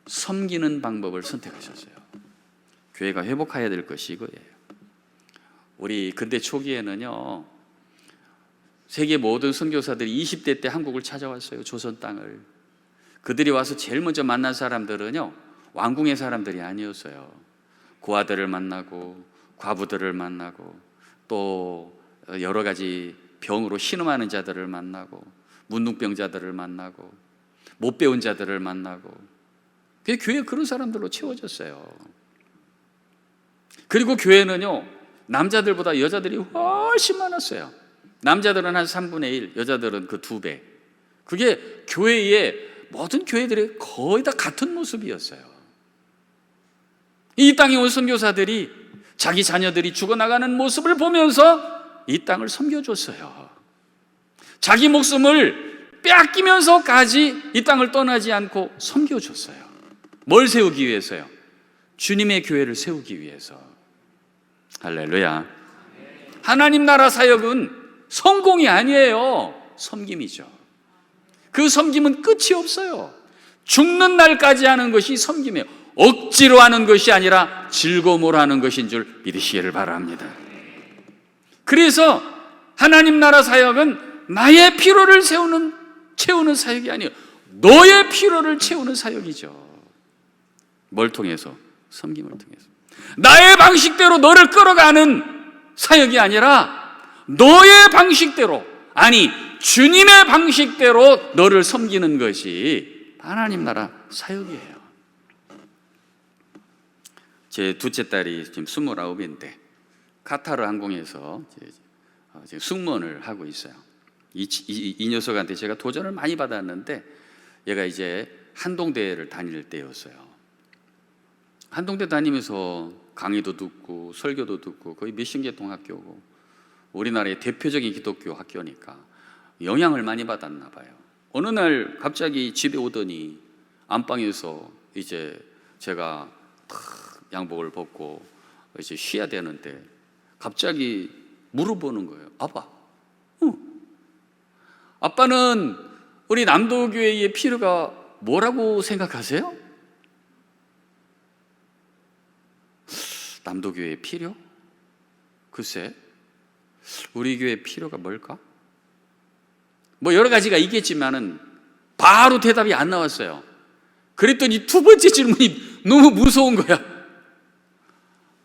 섬기는 방법을 선택하셨어요. 교회가 회복해야 될 것이 이거예요. 우리 근대 초기에는요, 세계 모든 선교사들이 20대 때 한국을 찾아왔어요. 조선 땅을. 그들이 와서 제일 먼저 만난 사람들은요, 왕궁의 사람들이 아니었어요. 고아들을 만나고 과부들을 만나고 또 여러 가지 병으로 신음하는 자들을 만나고 문둥병자들을 만나고 못 배운 자들을 만나고, 교회가 그런 사람들로 채워졌어요. 그리고 교회는요, 남자들보다 여자들이 훨씬 많았어요. 남자들은 한 3분의 1, 여자들은 그 2배. 그게 교회의 모든 교회들이 거의 다 같은 모습이었어요. 이 땅에 온 선교사들이 자기 자녀들이 죽어나가는 모습을 보면서 이 땅을 섬겨줬어요. 자기 목숨을 빼앗기면서까지 이 땅을 떠나지 않고 섬겨줬어요. 뭘 세우기 위해서요? 주님의 교회를 세우기 위해서. 할렐루야. 하나님 나라 사역은 성공이 아니에요. 섬김이죠. 그 섬김은 끝이 없어요. 죽는 날까지 하는 것이 섬김이에요. 억지로 하는 것이 아니라 즐거움으로 하는 것인 줄 믿으시기를 바랍니다. 그래서 하나님 나라 사역은 나의 필요를 채우는 사역이 아니에요. 너의 필요를 채우는 사역이죠. 뭘 통해서? 섬김을 통해서. 나의 방식대로 너를 끌어가는 사역이 아니라 너의 방식대로, 아니 주님의 방식대로 너를 섬기는 것이 하나님 나라 사역이에요. 제 둘째 딸이 지금 29인데 카타르 항공에서 지금 승무원을 하고 있어요. 이 녀석한테 제가 도전을 많이 받았는데 얘가 이제 한동대를 다닐 때였어요. 한동대 다니면서 강의도 듣고 설교도 듣고 거의 미신계통 학교고 우리나라의 대표적인 기독교 학교니까 영향을 많이 받았나 봐요. 어느 날 갑자기 집에 오더니 안방에서 이제 제가 탁 양복을 벗고 이제 쉬어야 되는데 갑자기 물어보는 거예요. 아빠, 아빠는 우리 남도교회의 필요가 뭐라고 생각하세요? 남도교회의 필요? 글쎄, 우리 교회의 필요가 뭘까? 뭐 여러 가지가 있겠지만은 바로 대답이 안 나왔어요. 그랬더니 두 번째 질문이 너무 무서운 거야.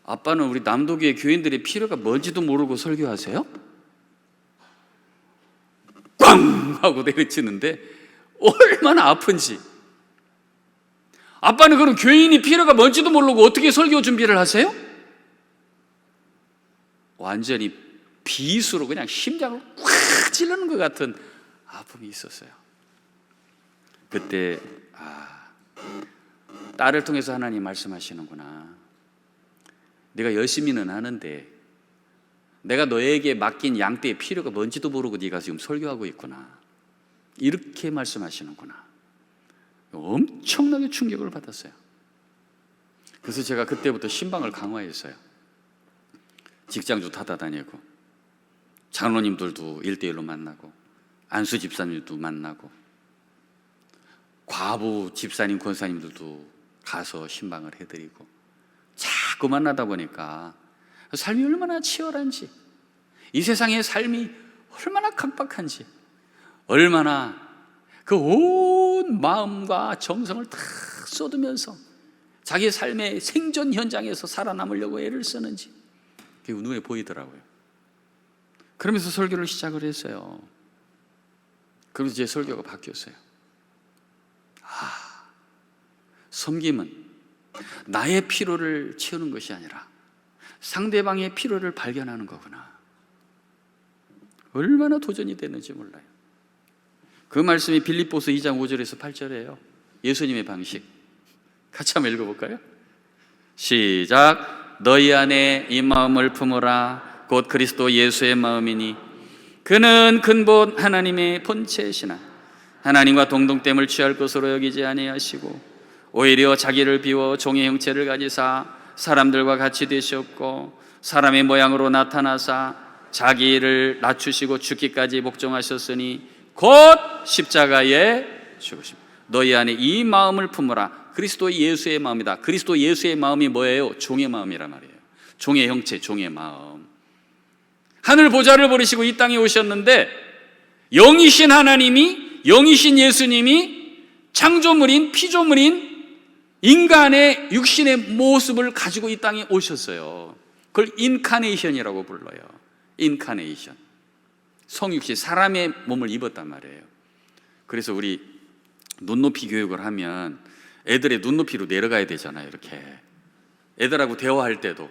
아빠는 우리 남도교회 교인들의 필요가 뭔지도 모르고 설교하세요? 꽝! 하고 내리치는데 얼마나 아픈지. 아빠는 그럼 교인이 필요가 뭔지도 모르고 어떻게 설교 준비를 하세요? 완전히 비수로 그냥 심장을 확 찌르는 것 같은 아픔이 있었어요. 그때 딸을 통해서 하나님 말씀하시는구나. 네가 열심히는 하는데 내가 너에게 맡긴 양떼의 필요가 뭔지도 모르고 네가 지금 설교하고 있구나. 이렇게 말씀하시는구나. 엄청나게 충격을 받았어요. 그래서 제가 그때부터 신방을 강화했어요. 직장도 타다다니고 장로님들도 1대1로 만나고 안수 집사님도 만나고 과부 집사님, 권사님들도 가서 신방을 해드리고 자꾸 만나다 보니까 삶이 얼마나 치열한지, 이 세상의 삶이 얼마나 각박한지, 얼마나 그 온 마음과 정성을 다 쏟으면서 자기의 삶의 생존 현장에서 살아남으려고 애를 쓰는지 그게 눈에 보이더라고요. 그러면서 설교를 시작을 했어요. 그러면서 제 설교가 바뀌었어요. 섬김은 나의 필요를 채우는 것이 아니라 상대방의 필요를 발견하는 거구나. 얼마나 도전이 되는지 몰라요. 그 말씀이 빌립보서 2장 5절에서 8절이에요. 예수님의 방식. 같이 한번 읽어볼까요? 시작. 너희 안에 이 마음을 품으라. 곧 그리스도 예수의 마음이니 그는 근본 하나님의 본체시나 하나님과 동등됨을 취할 것으로 여기지 아니하시고 오히려 자기를 비워 종의 형체를 가지사 사람들과 같이 되셨고 사람의 모양으로 나타나사 자기를 낮추시고 죽기까지 복종하셨으니 곧 십자가에 죽으심. 너희 안에 이 마음을 품으라. 그리스도 예수의 마음이다. 그리스도 예수의 마음이 뭐예요? 종의 마음이란 말이에요. 종의 형체, 종의 마음. 하늘 보좌를 버리시고 이 땅에 오셨는데 영이신 하나님이, 영이신 예수님이 창조물인, 피조물인 인간의 육신의 모습을 가지고 이 땅에 오셨어요. 그걸 인카네이션이라고 불러요. 인카네이션. 성육신, 사람의 몸을 입었단 말이에요. 그래서 우리 눈높이 교육을 하면 애들의 눈높이로 내려가야 되잖아요. 이렇게 애들하고 대화할 때도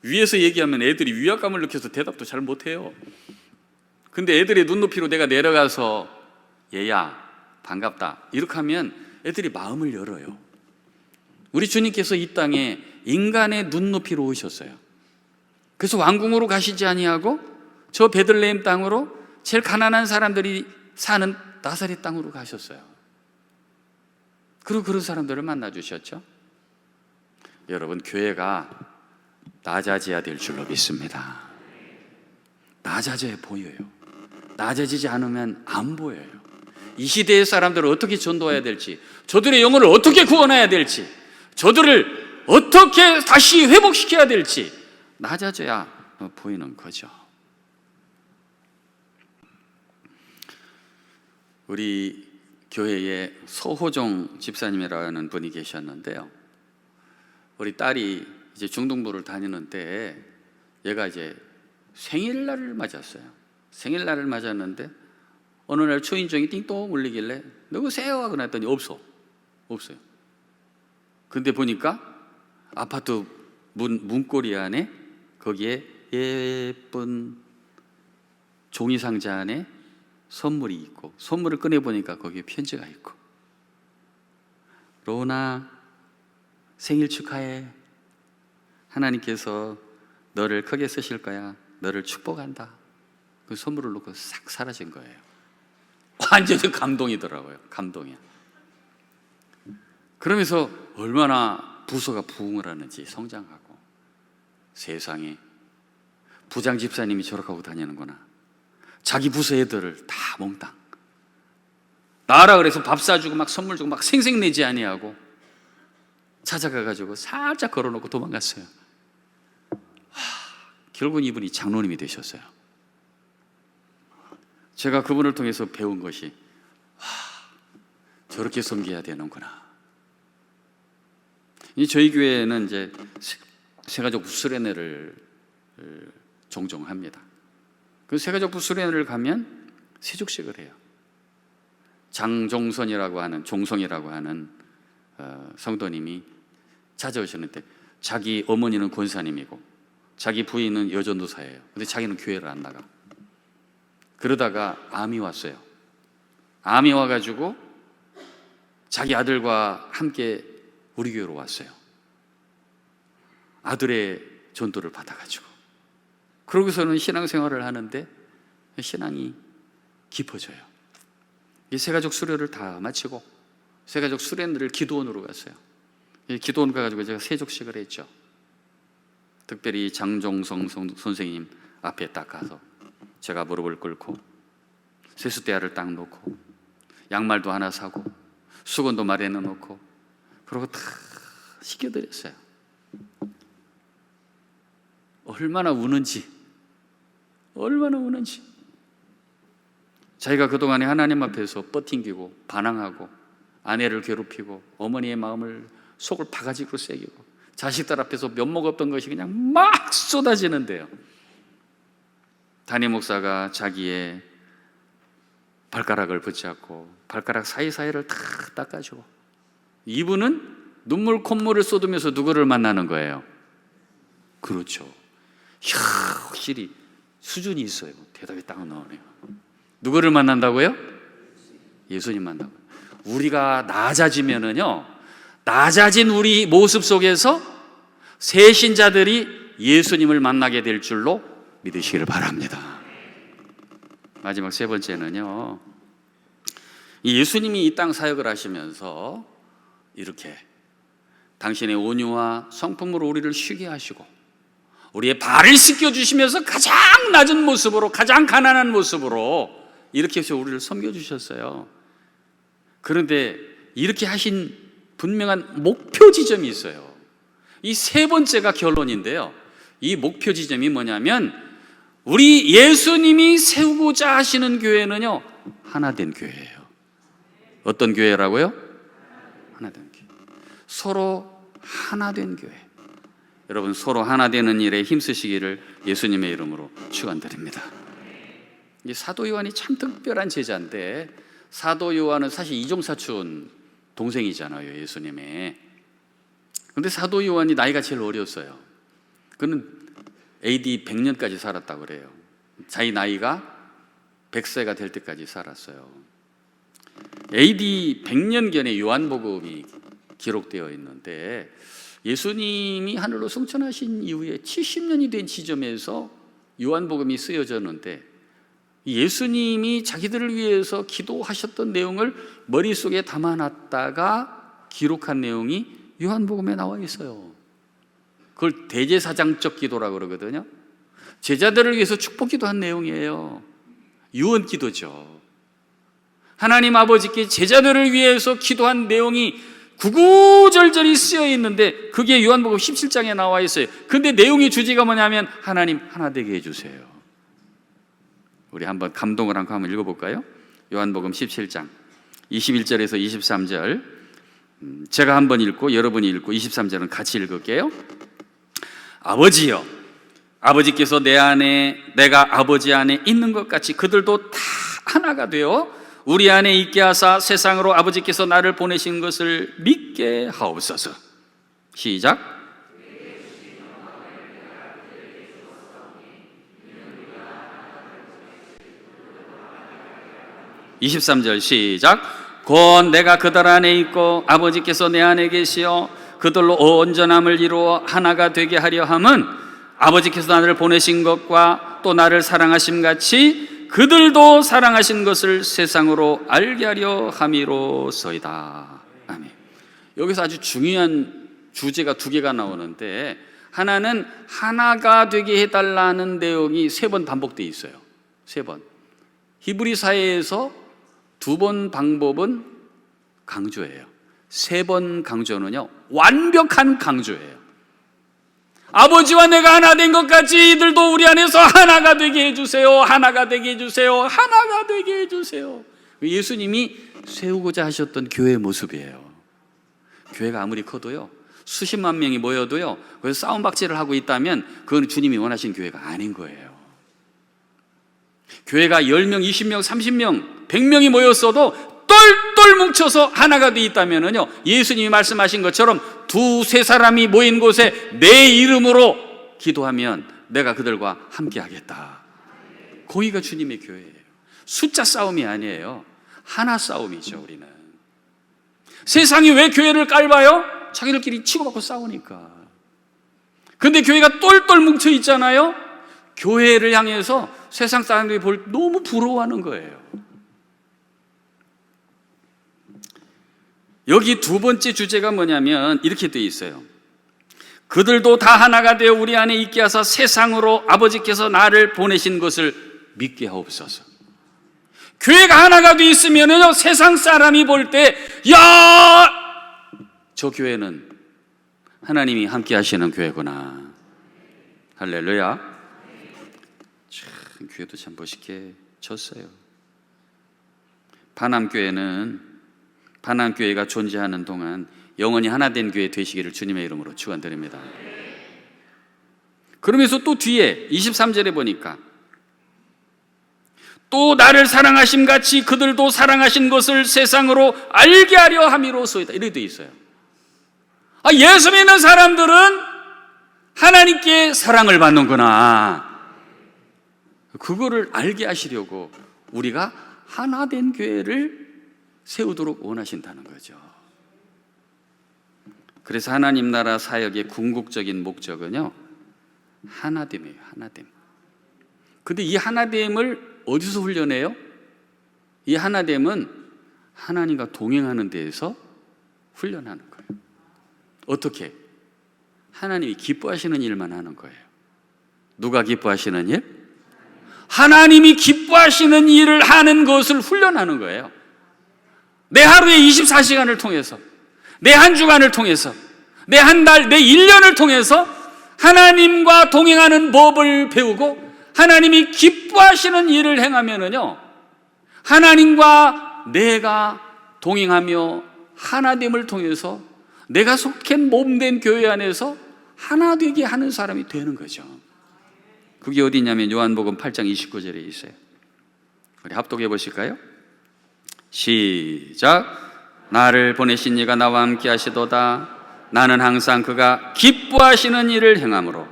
위에서 얘기하면 애들이 위압감을 느껴서 대답도 잘 못해요. 근데 애들의 눈높이로 내가 내려가서 얘야 반갑다 이렇게 하면 애들이 마음을 열어요. 우리 주님께서 이 땅에 인간의 눈높이로 오셨어요. 그래서 왕궁으로 가시지 아니하고 저 베들레헴 땅으로 제일 가난한 사람들이 사는 나사렛 땅으로 가셨어요. 그리고 그런 사람들을 만나 주셨죠. 여러분, 교회가 낮아져야 될 줄로 믿습니다. 낮아져야 보여요. 낮아지지 않으면 안 보여요. 이 시대의 사람들을 어떻게 전도해야 될지, 저들의 영혼을 어떻게 구원해야 될지, 저들을 어떻게 다시 회복시켜야 될지 낮아져야 보이는 거죠. 우리 교회에 서호종 집사님이라는 분이 계셨는데요. 우리 딸이 이제 중등부를 다니는 때에 얘가 이제 생일날을 맞았어요. 생일날을 맞았는데 어느 날 초인종이 띵동 울리길래 누구세요? 하고 났더니 없어요. 근데 보니까 아파트 문고리 안에 거기에 예쁜 종이상자 안에 선물이 있고 선물을 꺼내보니까 거기에 편지가 있고 로나 생일 축하해. 하나님께서 너를 크게 쓰실 거야. 너를 축복한다. 그 선물을 놓고 싹 사라진 거예요. 완전히 감동이더라고요. 감동이야. 그러면서 얼마나 부서가 부흥을 하는지 성장하고 세상에 부장 집사님이 저렇게 하고 다니는구나. 자기 부서 애들을 다 몽땅 나라 그래서 밥 사주고 막 선물 주고 막 생색내지 아니하고 찾아가가지고 살짝 걸어놓고 도망갔어요. 결국은 이분이 장로님이 되셨어요. 제가 그분을 통해서 배운 것이 저렇게 섬겨야 되는구나. 저희 교회는 이제 세가족 수련회를 종종 합니다. 그 세가족 수련회를 가면 세족식을 해요. 장종선이라고 하는, 종성이라고 하는 성도님이 찾아오셨는데 자기 어머니는 권사님이고 자기 부인은 여전도사예요. 근데 자기는 교회를 안 나가. 그러다가 암이 왔어요. 암이 와가지고 자기 아들과 함께 우리 교회로 왔어요. 아들의 전도를 받아가지고 그러고서는 신앙생활을 하는데 신앙이 깊어져요. 이 세가족 수료를 다 마치고 세가족 수련회를 기도원으로 갔어요. 기도원 가가지고 제가 세족식을 했죠. 특별히 장종성 선생님 앞에 딱 가서 제가 무릎을 꿇고 세숫대야를 딱 놓고 양말도 하나 사고 수건도 마련해 놓고 그러고 다 시켜드렸어요. 얼마나 우는지 자기가 그동안에 하나님 앞에서 뻗팅기고 반항하고 아내를 괴롭히고 어머니의 마음을 속을 바가지로 새기고 자식들 앞에서 면목 없던 것이 그냥 막 쏟아지는데요, 담임 목사가 자기의 발가락을 붙잡고 발가락 사이사이를 다 닦아주고, 이분은 눈물 콧물을 쏟으면서 누구를 만나는 거예요? 그렇죠. 확실히 수준이 있어요. 대답이 딱 나오네요. 누구를 만난다고요? 예수님 만나고. 우리가 낮아지면은요, 낮아진 우리 모습 속에서 새 신자들이 예수님을 만나게 될 줄로 믿으시기를 바랍니다. 마지막 세 번째는요, 이 예수님이 이 땅 사역을 하시면서 이렇게 당신의 온유와 성품으로 우리를 쉬게 하시고 우리의 발을 씻겨주시면서 가장 낮은 모습으로, 가장 가난한 모습으로 이렇게 해서 우리를 섬겨주셨어요. 그런데 이렇게 하신 분명한 목표 지점이 있어요. 이 세 번째가 결론인데요, 이 목표 지점이 뭐냐면 우리 예수님이 세우고자 하시는 교회는요, 하나된 교회예요. 어떤 교회라고요? 하나된 교회. 서로 하나된 교회. 여러분, 서로 하나되는 일에 힘쓰시기를 예수님의 이름으로 축원드립니다. 이 사도 요한이 참 특별한 제자인데, 사도 요한은 사실 이종사촌 동생이잖아요, 예수님의. 그런데 사도 요한이 나이가 제일 어렸어요. 그는 AD 100년까지 살았다고 그래요. 자기 나이가 100세가 될 때까지 살았어요. AD 100년경에 요한복음이 기록되어 있는데, 예수님이 하늘로 승천하신 이후에 70년이 된 지점에서 요한복음이 쓰여졌는데, 예수님이 자기들을 위해서 기도하셨던 내용을 머릿속에 담아놨다가 기록한 내용이 요한복음에 나와 있어요. 그걸 대제사장적 기도라고 그러거든요. 제자들을 위해서 축복 기도한 내용이에요. 유언 기도죠. 하나님 아버지께 제자들을 위해서 기도한 내용이 구구절절히 쓰여 있는데 그게 요한복음 17장에 나와 있어요. 근데 내용의 주제가 뭐냐면 하나님 하나 되게 해주세요. 우리 한번 감동을 한번 읽어볼까요? 요한복음 17장 21절에서 23절 제가 한번 읽고 여러분이 읽고 23절은 같이 읽을게요. 아버지여, 아버지께서 내 안에 내가 아버지 안에 있는 것 같이 그들도 다 하나가 되어 우리 안에 있게 하사 세상으로 아버지께서 나를 보내신 것을 믿게 하옵소서. 시작. 23절 시작. 곧 내가 그들 안에 있고 아버지께서 내 안에 계시어 그들로 온전함을 이루어 하나가 되게 하려 함은 아버지께서 나를 보내신 것과 또 나를 사랑하심 같이 그들도 사랑하신 것을 세상으로 알게 하려 함이로소이다. 아멘. 여기서 아주 중요한 주제가 두 개가 나오는데, 하나는 하나가 되게 해달라는 내용이 3번 반복되어 있어요. 3번. 히브리 사회에서 2번 방법은 강조예요. 3번 강조는요, 완벽한 강조예요. 아버지와 내가 하나 된 것 같이 이들도 우리 안에서 하나가 되게 해주세요. 하나가 되게 해주세요. 하나가 되게 해주세요. 예수님이 세우고자 하셨던 교회의 모습이에요. 교회가 아무리 커도요, 수십만 명이 모여도요, 그래서 싸움박질을 하고 있다면 그건 주님이 원하신 교회가 아닌 거예요. 교회가 10명, 20명, 30명, 100명이 모였어도 똘똘 뭉쳐서 하나가 돼 있다면요, 예수님이 말씀하신 것처럼 2-3 사람이 모인 곳에 내 이름으로 기도하면 내가 그들과 함께 하겠다. 거기가 주님의 교회예요. 숫자 싸움이 아니에요. 하나 싸움이죠. 우리는 세상이 왜 교회를 깔봐요? 자기들끼리 치고받고 싸우니까. 근데 교회가 똘똘 뭉쳐 있잖아요. 교회를 향해서 세상 사람들이 너무 부러워하는 거예요. 여기 2번째 주제가 뭐냐면 이렇게 되어 있어요. 그들도 다 하나가 되어 우리 안에 있게 하사 세상으로 아버지께서 나를 보내신 것을 믿게 하옵소서. 교회가 하나가 돼 있으면요, 세상 사람이 볼 때, 야, 저 교회는 하나님이 함께 하시는 교회구나. 할렐루야. 참, 교회도 참 멋있게 졌어요. 반암교회가 존재하는 동안 영원히 하나된 교회 되시기를 주님의 이름으로 축원드립니다. 그러면서 또 뒤에 23절에 보니까 또 나를 사랑하심 같이 그들도 사랑하신 것을 세상으로 알게 하려 함이로소이다. 이렇게 돼 있어요. 예수 믿는 사람들은 하나님께 사랑을 받는구나. 그거를 알게 하시려고 우리가 하나된 교회를 세우도록 원하신다는 거죠. 그래서 하나님 나라 사역의 궁극적인 목적은요, 하나됨이에요. 하나됨. 근데 이 하나됨을 어디서 훈련해요? 이 하나됨은 하나님과 동행하는 데에서 훈련하는 거예요. 어떻게? 하나님이 기뻐하시는 일만 하는 거예요. 누가 기뻐하시는 일? 하나님이 기뻐하시는 일을 하는 것을 훈련하는 거예요. 내 하루의 24시간을 통해서, 내 한 주간을 통해서, 내 한 달, 내 1년을 통해서 하나님과 동행하는 법을 배우고 하나님이 기뻐하시는 일을 행하면은요, 하나님과 내가 동행하며 하나됨을 통해서 내가 속한 몸된 교회 안에서 하나 되게 하는 사람이 되는 거죠. 그게 어디냐면 요한복음 8장 29절에 있어요. 우리 합독해 보실까요? 시작. 나를 보내신 이가 나와 함께 하시도다. 나는 항상 그가 기뻐하시는 일을 행함으로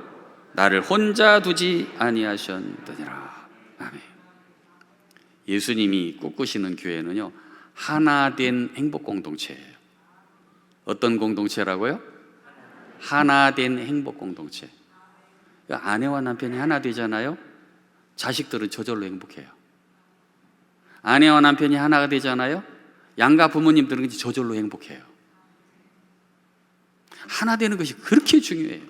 나를 혼자 두지 아니하셨느니라. 아멘. 예수님이 꿈꾸시는 교회는요, 하나된 행복 공동체예요. 어떤 공동체라고요? 하나된 행복 공동체. 아내와 남편이 하나 되잖아요. 자식들은 저절로 행복해요. 아내와 남편이 하나가 되잖아요. 양가 부모님들은 저절로 행복해요. 하나 되는 것이 그렇게 중요해요.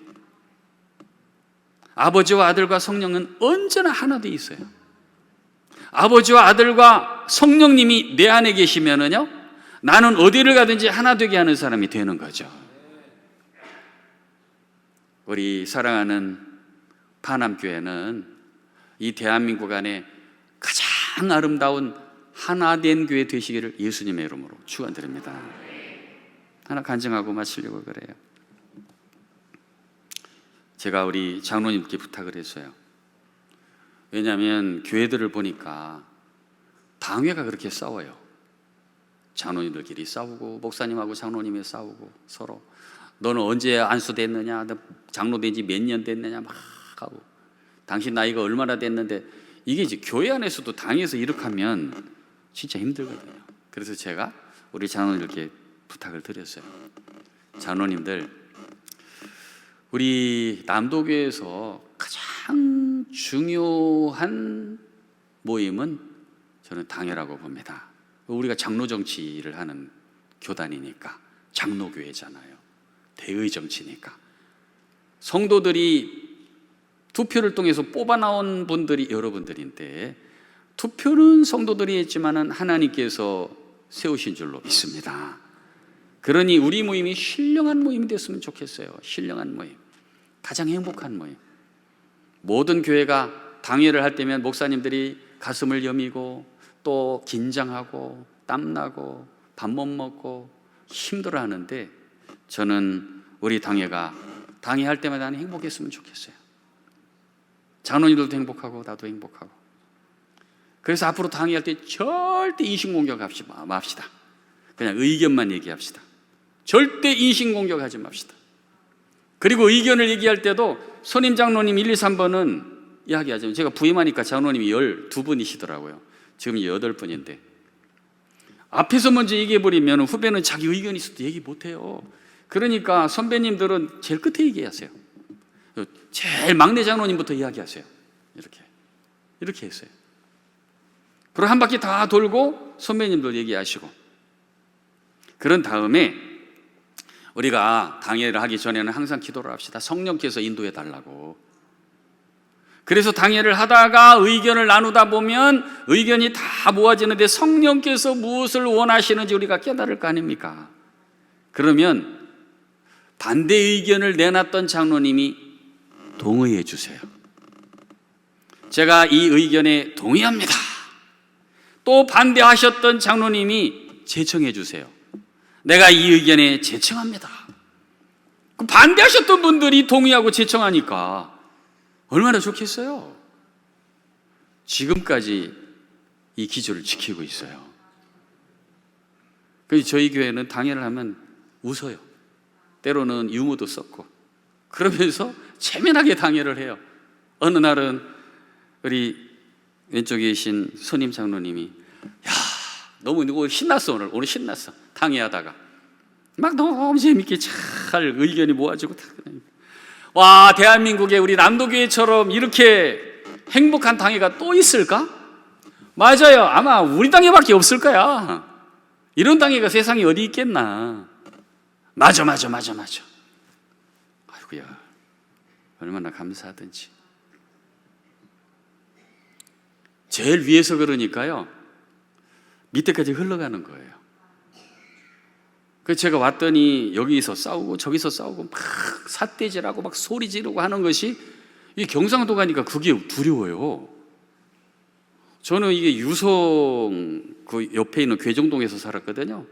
아버지와 아들과 성령은 언제나 하나 돼 있어요. 아버지와 아들과 성령님이 내 안에 계시면은요, 나는 어디를 가든지 하나 되게 하는 사람이 되는 거죠. 우리 사랑하는 반암교회는 이 대한민국 안에 가장 아름다운 하나된 교회 되시기를 예수님의 이름으로 축원드립니다. 하나 간증하고 마치려고 그래요. 제가 우리 장로님께 부탁을 했어요. 왜냐하면 교회들을 보니까 당회가 그렇게 싸워요. 장로님들끼리 싸우고 목사님하고 장로님이 싸우고 서로 너는 언제 안수됐느냐, 너 장로 된 지 몇 년 됐느냐 막 하고, 당신 나이가 얼마나 됐는데, 이게 이제 교회 안에서도 당에서 이렇게 하면 진짜 힘들거든요. 그래서 제가 우리 장로님들께 부탁을 드렸어요. 장로님들, 우리 남도교회에서 가장 중요한 모임은 저는 당회라고 봅니다. 우리가 장로 정치를 하는 교단이니까, 장로교회잖아요. 대의 정치니까. 성도들이 투표를 통해서 뽑아 나온 분들이 여러분들인데, 투표는 성도들이 했지만은 하나님께서 세우신 줄로 믿습니다. 그러니 우리 모임이 신령한 모임이 됐으면 좋겠어요. 신령한 모임, 가장 행복한 모임. 모든 교회가 당회를 할 때면 목사님들이 가슴을 여미고 또 긴장하고 땀나고 밥 못 먹고 힘들어 하는데, 저는 우리 당회가 당회할 때마다 나는 행복했으면 좋겠어요. 장로님들도 행복하고 나도 행복하고. 그래서 앞으로 당회할 때 절대 인신공격 맙시다. 그냥 의견만 얘기합시다. 절대 인신공격하지 맙시다. 그리고 의견을 얘기할 때도 선임 장로님 1, 2, 3번은 이야기하죠. 제가 부임하니까 장로님이 12분이시더라고요. 지금 8분인데 앞에서 먼저 얘기해버리면 후배는 자기 의견이 있어도 얘기 못해요. 그러니까 선배님들은 제일 끝에 얘기하세요. 제일 막내 장로님부터 이야기하세요. 이렇게 했어요. 그리고 한 바퀴 다 돌고 선배님들 얘기하시고, 그런 다음에 우리가 당회를 하기 전에는 항상 기도를 합시다. 성령께서 인도해 달라고. 그래서 당회를 하다가 의견을 나누다 보면 의견이 다 모아지는데 성령께서 무엇을 원하시는지 우리가 깨달을 거 아닙니까? 그러면 반대 의견을 내놨던 장로님이 동의해 주세요. 제가 이 의견에 동의합니다. 또 반대하셨던 장로님이 제청해 주세요. 내가 이 의견에 제청합니다. 반대하셨던 분들이 동의하고 제청하니까 얼마나 좋겠어요. 지금까지 이 기조를 지키고 있어요. 그래서 저희 교회는 당회를 하면 웃어요. 때로는 유머도 섞고 그러면서 체면하게 당회를 해요. 어느 날은 우리 왼쪽에 계신 선임 장로님이 야, 너무 신났어. 오늘 신났어. 당회하다가 막 너무 재밌게 잘 의견이 모아지고 와, 대한민국에 우리 남도교회처럼 이렇게 행복한 당회가 또 있을까? 맞아요. 아마 우리 당회밖에 없을 거야. 이런 당회가 세상에 어디 있겠나. 맞아. 아이고야, 얼마나 감사하든지. 제일 위에서 그러니까요, 밑에까지 흘러가는 거예요. 그래서 제가 왔더니 여기서 싸우고 저기서 싸우고 막 삿대질하고 막 소리 지르고 하는 것이 이 경상도 가니까 그게 두려워요. 저는 이게 유성 그 옆에 있는 괴정동에서 살았거든요.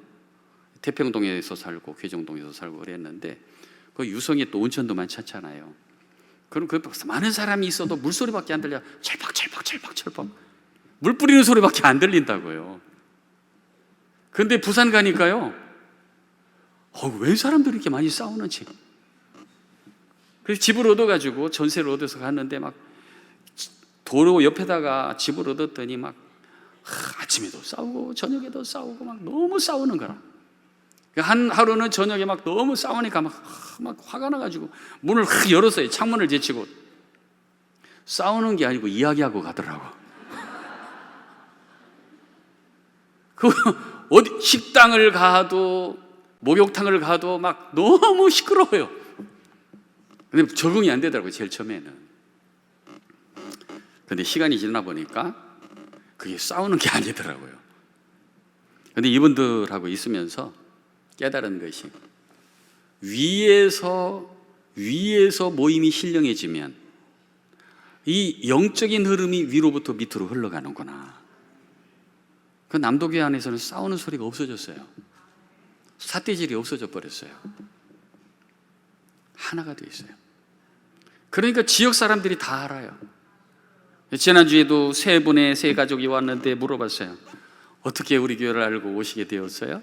태평동에서 살고 괴정동에서 살고 그랬는데 그 유성에 또 온천도 많잖아요. 그럼 그 많은 사람이 있어도 물소리밖에 안 들려. 철퍽 물 뿌리는 소리밖에 안 들린다고요. 근데 부산 가니까요, 왜 사람들이 이렇게 많이 싸우는지. 그래서 집을 얻어가지고 전세를 얻어서 갔는데 막 도로 옆에다가 집을 얻었더니 막 아침에도 싸우고 저녁에도 싸우고 막 너무 싸우는 거라. 한 하루는 저녁에 막 너무 싸우니까 막 화가 나가지고 문을 확 열었어요. 창문을 제치고. 싸우는 게 아니고 이야기하고 가더라고. 어디 식당을 가도 목욕탕을 가도 막 너무 시끄러워요. 근데 적응이 안 되더라고요, 제일 처음에는. 근데 시간이 지나 보니까 그게 싸우는 게 아니더라고요. 근데 이분들하고 있으면서 깨달은 것이 위에서 모임이 신령해지면 이 영적인 흐름이 위로부터 밑으로 흘러가는구나. 그 남도교회 안에서는 싸우는 소리가 없어졌어요. 삿대질이 없어져 버렸어요. 하나가 돼 있어요. 그러니까 지역 사람들이 다 알아요. 지난주에도 세 분의 세 가족이 왔는데 물어봤어요. 어떻게 우리 교회를 알고 오시게 되었어요?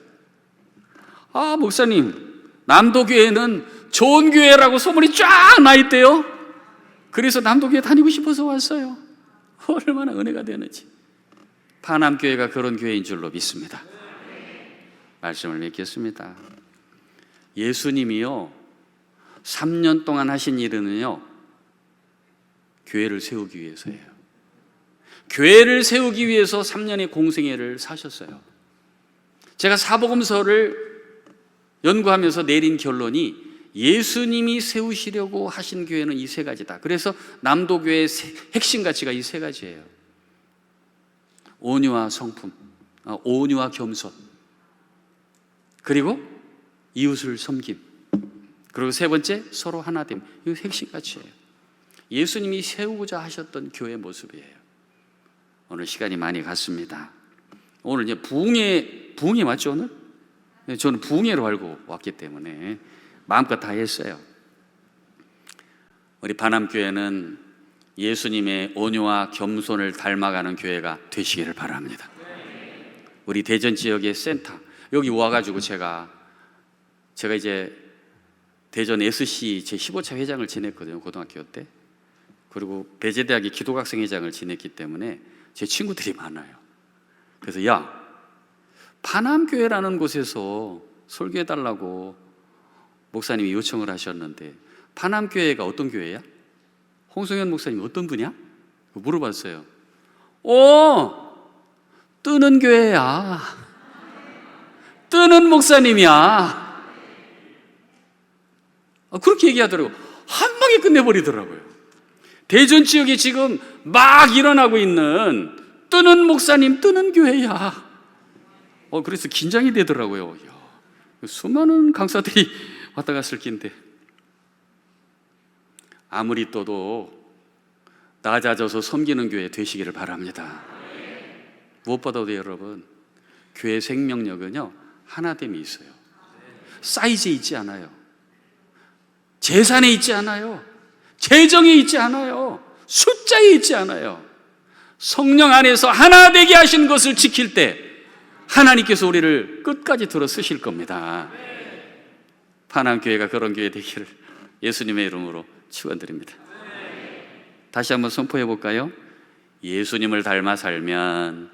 아, 목사님, 남도교회는 좋은 교회라고 소문이 쫙 나 있대요. 그래서 남도교회 다니고 싶어서 왔어요. 얼마나 은혜가 되는지. 파남교회가 그런 교회인 줄로 믿습니다. 말씀을 맺겠습니다. 예수님이요, 3년 동안 하신 일은요, 교회를 세우기 위해서예요. 교회를 세우기 위해서 3년의 공생애를 사셨어요. 제가 사복음서를 연구하면서 내린 결론이 예수님이 세우시려고 하신 교회는 이 세 가지다. 그래서 남도교회의 핵심 가치가 이 세 가지예요. 온유와 성품, 온유와 겸손, 그리고 이웃을 섬김, 그리고 세 번째 서로 하나됨. 이거 핵심 가치예요. 예수님이 세우고자 하셨던 교회 모습이에요. 오늘 시간이 많이 갔습니다. 오늘 이제 부흥회 맞죠 오늘? 저는 부흥회로 알고 왔기 때문에 마음껏 다 했어요. 우리 반암교회는 예수님의 온유와 겸손을 닮아가는 교회가 되시기를 바랍니다. 우리 대전 지역의 센터 여기 와가지고 제가 이제 대전 SC 제 15차 회장을 지냈거든요, 고등학교 때. 그리고 배재대학의 기독학생 회장을 지냈기 때문에 제 친구들이 많아요. 그래서 야, 파남교회라는 곳에서 설교해달라고 목사님이 요청을 하셨는데 파남교회가 어떤 교회야? 홍성현 목사님 어떤 분이야? 물어봤어요. 뜨는 교회야. 뜨는 목사님이야. 그렇게 얘기하더라고요. 한 방에 끝내버리더라고요. 대전 지역에 지금 막 일어나고 있는 뜨는 목사님, 뜨는 교회야. 그래서 긴장이 되더라고요. 수많은 강사들이 왔다 갔을 낀데 아무리 떠도 낮아져서 섬기는 교회 되시기를 바랍니다. 무엇보다도 여러분, 교회 생명력은요 하나됨이 있어요. 사이즈에 있지 않아요. 재산에 있지 않아요. 재정에 있지 않아요. 숫자에 있지 않아요. 성령 안에서 하나 되게 하신 것을 지킬 때 하나님께서 우리를 끝까지 들어 쓰실 겁니다. 파남교회가 그런 교회 되기를 예수님의 이름으로 축원드립니다. 다시 한번 선포해 볼까요? 예수님을 닮아 살면,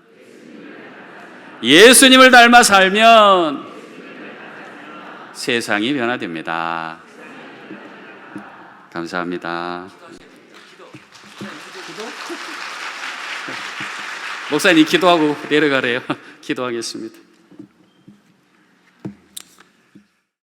예수님을 닮아 살면 세상이 변화됩니다. 감사합니다. 목사님 기도하고 내려가래요. 기도하겠습니다.